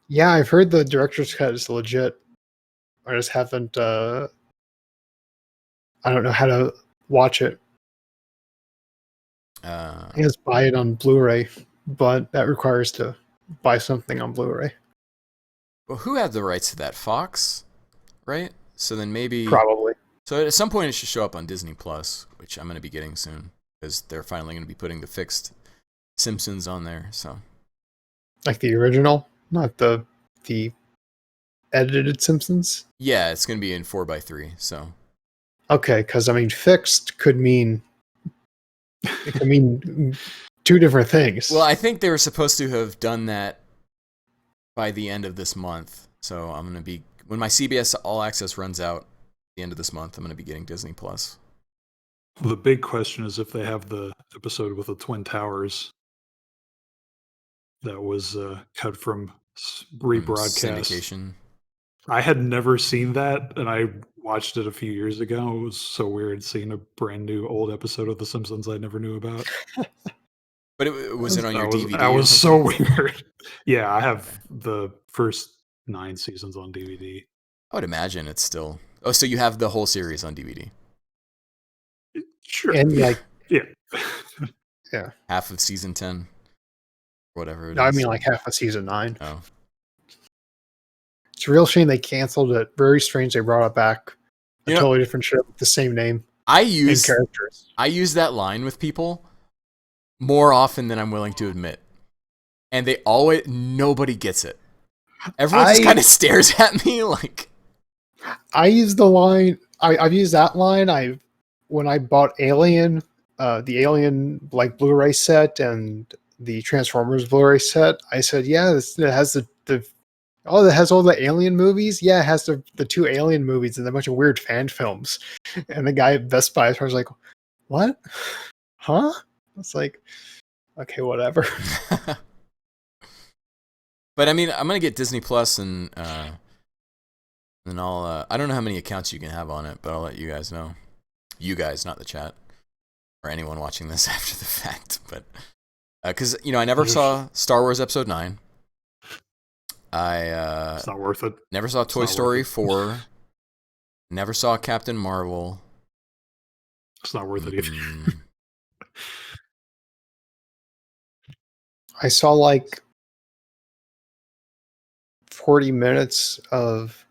Speaker 3: Yeah, I've heard the director's cut is legit. I just haven't. I don't know how to watch it. I just buy it on Blu-ray, but that requires to buy something on Blu-ray.
Speaker 1: Well, who had the rights to that? Fox, right? So then maybe.
Speaker 3: Probably.
Speaker 1: So at some point it should show up on Disney Plus, which I'm going to be getting soon because they're finally going to be putting the fixed Simpsons on there. So
Speaker 3: Like the original, not the edited Simpsons.
Speaker 1: yeah, it's going to be in 4:3. So
Speaker 3: Okay, because I mean, fixed could mean it could mean two different things.
Speaker 1: well, I think they were supposed to have done that by the end of this month. So I'm going to be when my CBS All Access runs out at the end of this month, I'm going to be getting Disney Plus.
Speaker 2: The big question is if they have the episode with the Twin Towers that was cut from rebroadcast.
Speaker 1: Syndication.
Speaker 2: I had never seen that, and I watched it a few years ago. It was so weird seeing a brand new old episode of The Simpsons I never knew about.
Speaker 1: But it was it on your DVD?
Speaker 2: That
Speaker 1: or
Speaker 2: was
Speaker 1: something?
Speaker 2: so weird. Yeah, I have the first 9 seasons on DVD.
Speaker 1: I would imagine it's still. Oh, so you have the whole series on DVD?
Speaker 2: Sure.
Speaker 3: And like,
Speaker 2: Yeah.
Speaker 3: yeah,
Speaker 1: Half of season 10, whatever it is.
Speaker 3: no, I mean like half of season 9.
Speaker 1: Oh,
Speaker 3: It's a real shame they canceled it. Very strange they brought it back. A
Speaker 1: You know-
Speaker 3: totally different show with the same name
Speaker 1: I
Speaker 3: and
Speaker 1: use
Speaker 3: characters.
Speaker 1: that line with people more often than I'm willing to admit, and nobody gets it. Everyone just kind of stares at me like.
Speaker 3: I use the line. I've used that line. When I bought Alien, the Alien like Blu-ray set and the Transformers Blu-ray set. I said, yeah, it has the that has all the Alien movies. Yeah, it has the 2 Alien movies and a bunch of weird fan films. And the guy at Best Buy was like, what? Huh? It's like, okay, whatever.
Speaker 1: But I mean, I'm gonna get Disney Plus, and I'll. I don't know how many accounts you can have on it, but I'll let you guys know. You guys, not the chat, or anyone watching this after the fact. But because I never saw Star Wars Episode 9.
Speaker 2: It's not worth it.
Speaker 1: Never saw Toy Story 4. Never saw Captain Marvel.
Speaker 2: It's not worth it either.
Speaker 3: I saw like 40 minutes of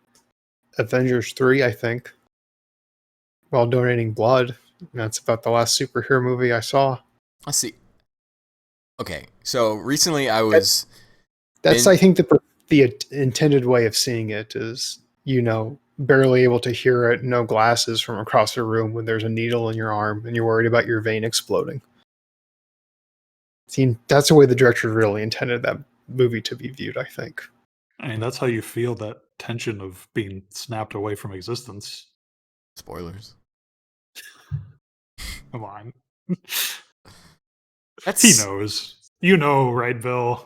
Speaker 3: Avengers 3, I think, while donating blood. That's about the last superhero movie I saw.
Speaker 1: Let's see. Okay, so recently I was.
Speaker 3: That's, I think, the intended way of seeing it is, barely able to hear it, no glasses from across the room when there's a needle in your arm and you're worried about your vein exploding. See, that's the way the director really intended that movie to be viewed, I think.
Speaker 2: I mean, that's how you feel that tension of being snapped away from existence.
Speaker 1: Spoilers.
Speaker 2: Come on.
Speaker 1: That's
Speaker 2: He knows. You know, right, Bill?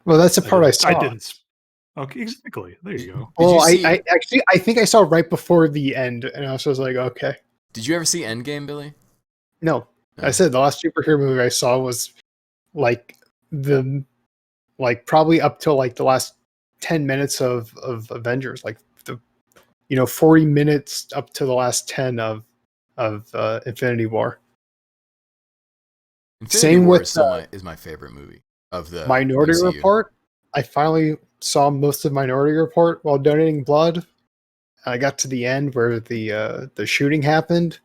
Speaker 3: Well, that's the part I saw.
Speaker 2: I didn't. Okay, exactly. There you go.
Speaker 3: Well,
Speaker 1: see-
Speaker 3: I think I saw right before the end, and I was just like, okay.
Speaker 1: Did you ever see Endgame, Billy?
Speaker 3: No.
Speaker 1: No.
Speaker 3: I said the last superhero movie I saw was probably up till like the last 10 minutes of Avengers, like 40 minutes up to the last 10 of Infinity War.
Speaker 1: Infinity
Speaker 3: Same
Speaker 1: War
Speaker 3: with,
Speaker 1: is still is my favorite movie of the
Speaker 3: Minority
Speaker 1: MCU.
Speaker 3: Report. I finally saw most of Minority Report while donating blood. I got to the end where the shooting happened,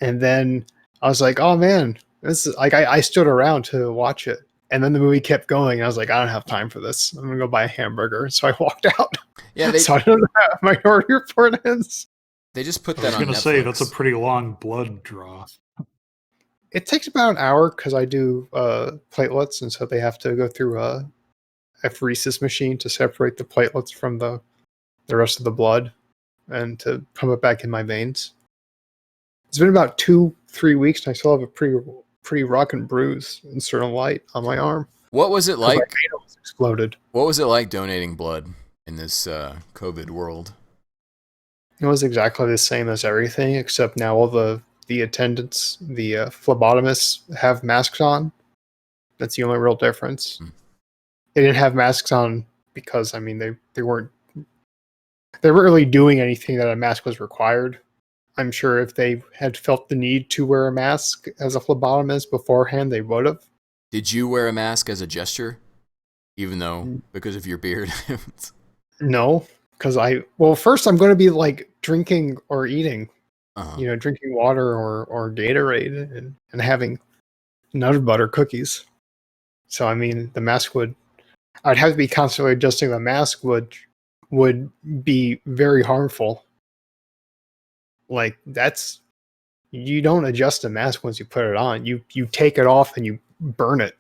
Speaker 3: and then I was like, "Oh man, this is like." I stood around to watch it, and then the movie kept going. And I was like, "I don't have time for this. I'm gonna go buy a hamburger." So I walked out.
Speaker 1: Yeah,
Speaker 3: So I don't know how Minority Report ends.
Speaker 1: they just put
Speaker 2: I
Speaker 1: that
Speaker 2: was
Speaker 1: on
Speaker 2: going to
Speaker 1: Netflix.
Speaker 2: say, that's a pretty long blood draw.
Speaker 3: It takes about an hour because I do platelets, and so they have to go through a apheresis machine to separate the platelets from the rest of the blood and to pump it back in my veins. It's been about 2-3 weeks, and I still have a pretty rockin' bruise and certain light on my arm.
Speaker 1: What was it
Speaker 3: 'Cause
Speaker 1: like?
Speaker 3: my vein almost exploded.
Speaker 1: What was it like donating blood in this COVID world?
Speaker 3: It was exactly the same as everything, except now all the attendants, the phlebotomists, have masks on. That's the only real difference.
Speaker 1: Hmm.
Speaker 3: They didn't have masks on because, I mean, they weren't really doing anything that a mask was required. I'm sure if they had felt the need to wear a mask as a phlebotomist beforehand, they would have.
Speaker 1: Did you wear a mask as a gesture, even though because of your beard?
Speaker 3: No, because first I'm going to be like drinking or eating,
Speaker 1: Uh-huh.
Speaker 3: drinking water or Gatorade and having nut butter cookies. So I mean, I'd have to be constantly adjusting the mask, which would be very harmful. Like you don't adjust a mask once you put it on. You take it off and you burn it.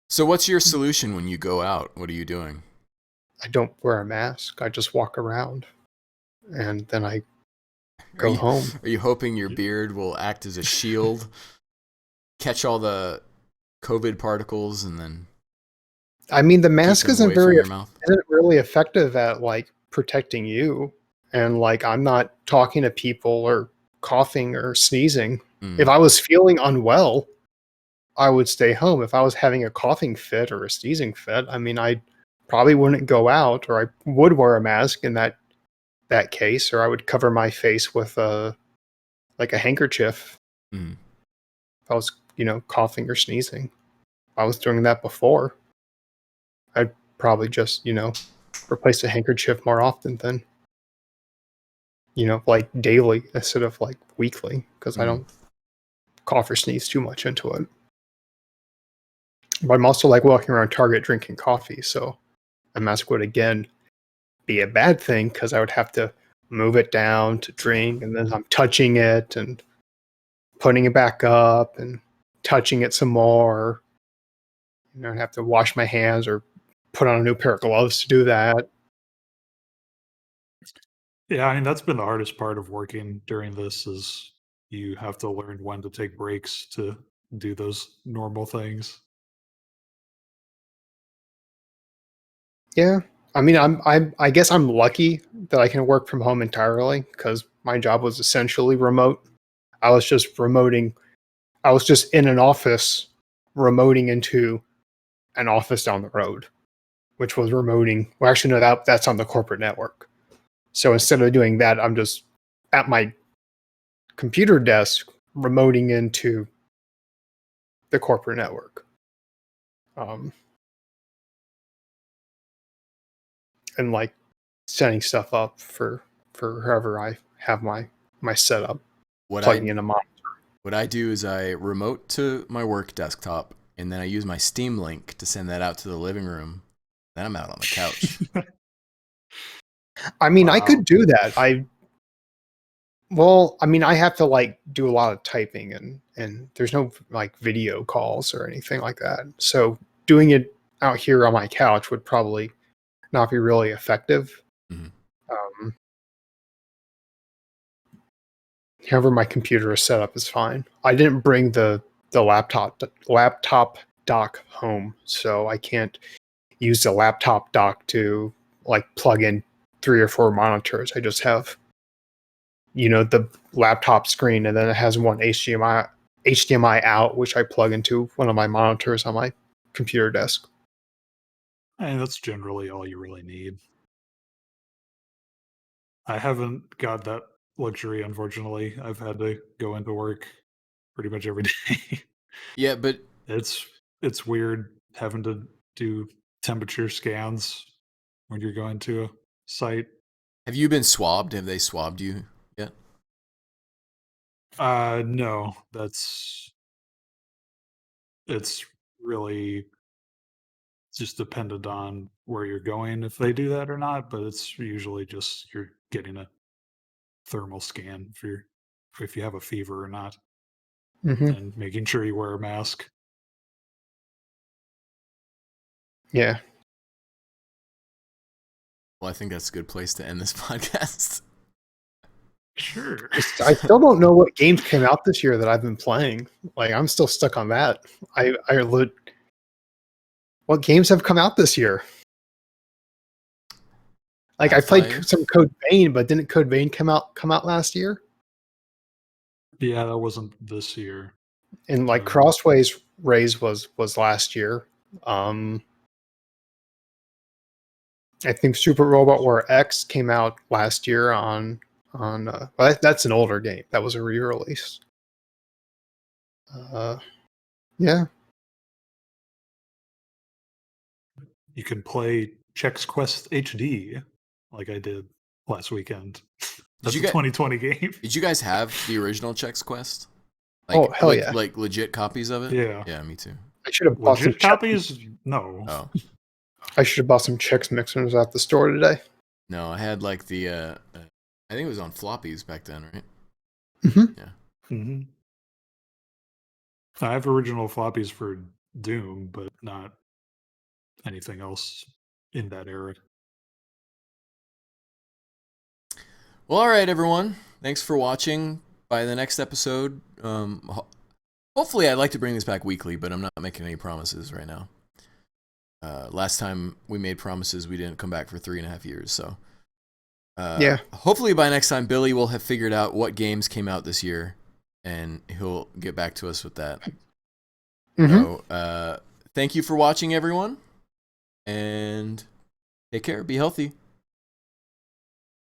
Speaker 1: So what's your solution when you go out? What are you doing?
Speaker 3: I don't wear a mask. I just walk around, and then I
Speaker 1: Are
Speaker 3: go
Speaker 1: you
Speaker 3: home.
Speaker 1: are you hoping your beard will act as a shield, catch all the COVID particles, and then
Speaker 3: I mean, the
Speaker 1: keep
Speaker 3: mask
Speaker 1: them away from your mouth?
Speaker 3: isn't really effective at like protecting you, and like I'm not talking to people or coughing or sneezing. If I was feeling unwell, I would stay home. If I was having a coughing fit or a sneezing fit, I mean, I probably wouldn't go out, or I would wear a mask in that case, or I would cover my face with a handkerchief
Speaker 1: Mm.
Speaker 3: if I was, coughing or sneezing. If I was doing that before, I'd probably just, replace the handkerchief more often than, like daily instead of like weekly, because I don't cough or sneeze too much into it. But I'm also like walking around Target drinking coffee, so a mask would again be a bad thing because I would have to move it down to drink, and then I'm touching it and putting it back up and touching it some more. I'd have to wash my hands or put on a new pair of gloves to do that.
Speaker 2: Yeah, I mean that's been the hardest part of working during this is you have to learn when to take breaks to do those normal things.
Speaker 3: Yeah. I mean, I guess I'm lucky that I can work from home entirely because my job was essentially remote. I was just remoting. I was just in an office, remoting into an office down the road, which was remoting. Well, actually, no, that's on the corporate network. So instead of doing that, I'm just at my computer desk, remoting into the corporate network. And like setting stuff up for wherever I have my setup,
Speaker 1: What
Speaker 3: plugging
Speaker 1: I
Speaker 3: in a monitor.
Speaker 1: what I do is I remote to my work desktop, and then I use my Steam Link to send that out to the living room. Then I'm out on the couch.
Speaker 3: I mean, I
Speaker 2: Wow.
Speaker 3: could do that. I mean, I have to like do a lot of typing and there's no like video calls or anything like that. So doing it out here on my couch would probably not be really effective.
Speaker 1: Mhm.
Speaker 3: Um, However, my computer is set up is fine. I didn't bring the laptop dock home, so I can't use the laptop dock to like plug in 3 or 4 monitors. I just have the laptop screen, and then it has one HDMI out, which I plug into one of my monitors on my computer desk.
Speaker 2: And that's generally all you really need. I haven't got that luxury, unfortunately. I've had to go into work pretty much every day.
Speaker 1: Yeah, but
Speaker 2: It's weird having to do temperature scans when you're going to a site.
Speaker 1: have you been swabbed? Have they swabbed you yet?
Speaker 2: No, it's really just dependent on where you're going if they do that or not, but it's usually just you're getting a thermal scan for if you have a fever or not
Speaker 3: Mm-hmm.
Speaker 2: and making sure you wear a mask.
Speaker 3: Yeah.
Speaker 1: Well, I think that's a good place to end this podcast.
Speaker 2: Sure.
Speaker 3: I still don't know what games came out this year that I've been playing. Like I'm still stuck on that. What games have come out this year? Like I played
Speaker 1: Half-Life?
Speaker 3: some Code Vein, but didn't Code Vein come out last year?
Speaker 2: Yeah, that wasn't this year.
Speaker 3: And like Crossways Rays was last year. I think Super Robot War X came out last year on well, that's an older game. That was a re-release. Yeah.
Speaker 2: You can play Chex Quest HD like I did last weekend. That's a 2020 game.
Speaker 1: Did you guys have the original Chex Quest?
Speaker 3: Oh, hell yeah.
Speaker 1: Like legit copies of it?
Speaker 2: Yeah.
Speaker 1: Yeah, me too.
Speaker 3: I should have bought some
Speaker 2: Legit copies? No.
Speaker 1: Oh.
Speaker 3: I should have bought some Chex Mixers at the store today.
Speaker 1: No, I had like the I think it was on floppies back then, right?
Speaker 3: Mm-hmm.
Speaker 1: Yeah.
Speaker 2: Mm-hmm. I have original floppies for Doom, but not anything else in that era.
Speaker 1: Well, all right, everyone. Thanks for watching. By the next episode, hopefully I'd like to bring this back weekly, but I'm not making any promises right now. Last time we made promises, we didn't come back for 3.5 years, so
Speaker 3: Yeah.
Speaker 1: hopefully by next time, Billy will have figured out what games came out this year, and he'll get back to us with that.
Speaker 3: Mm-hmm.
Speaker 1: So, thank you for watching, everyone, and take care. Be healthy.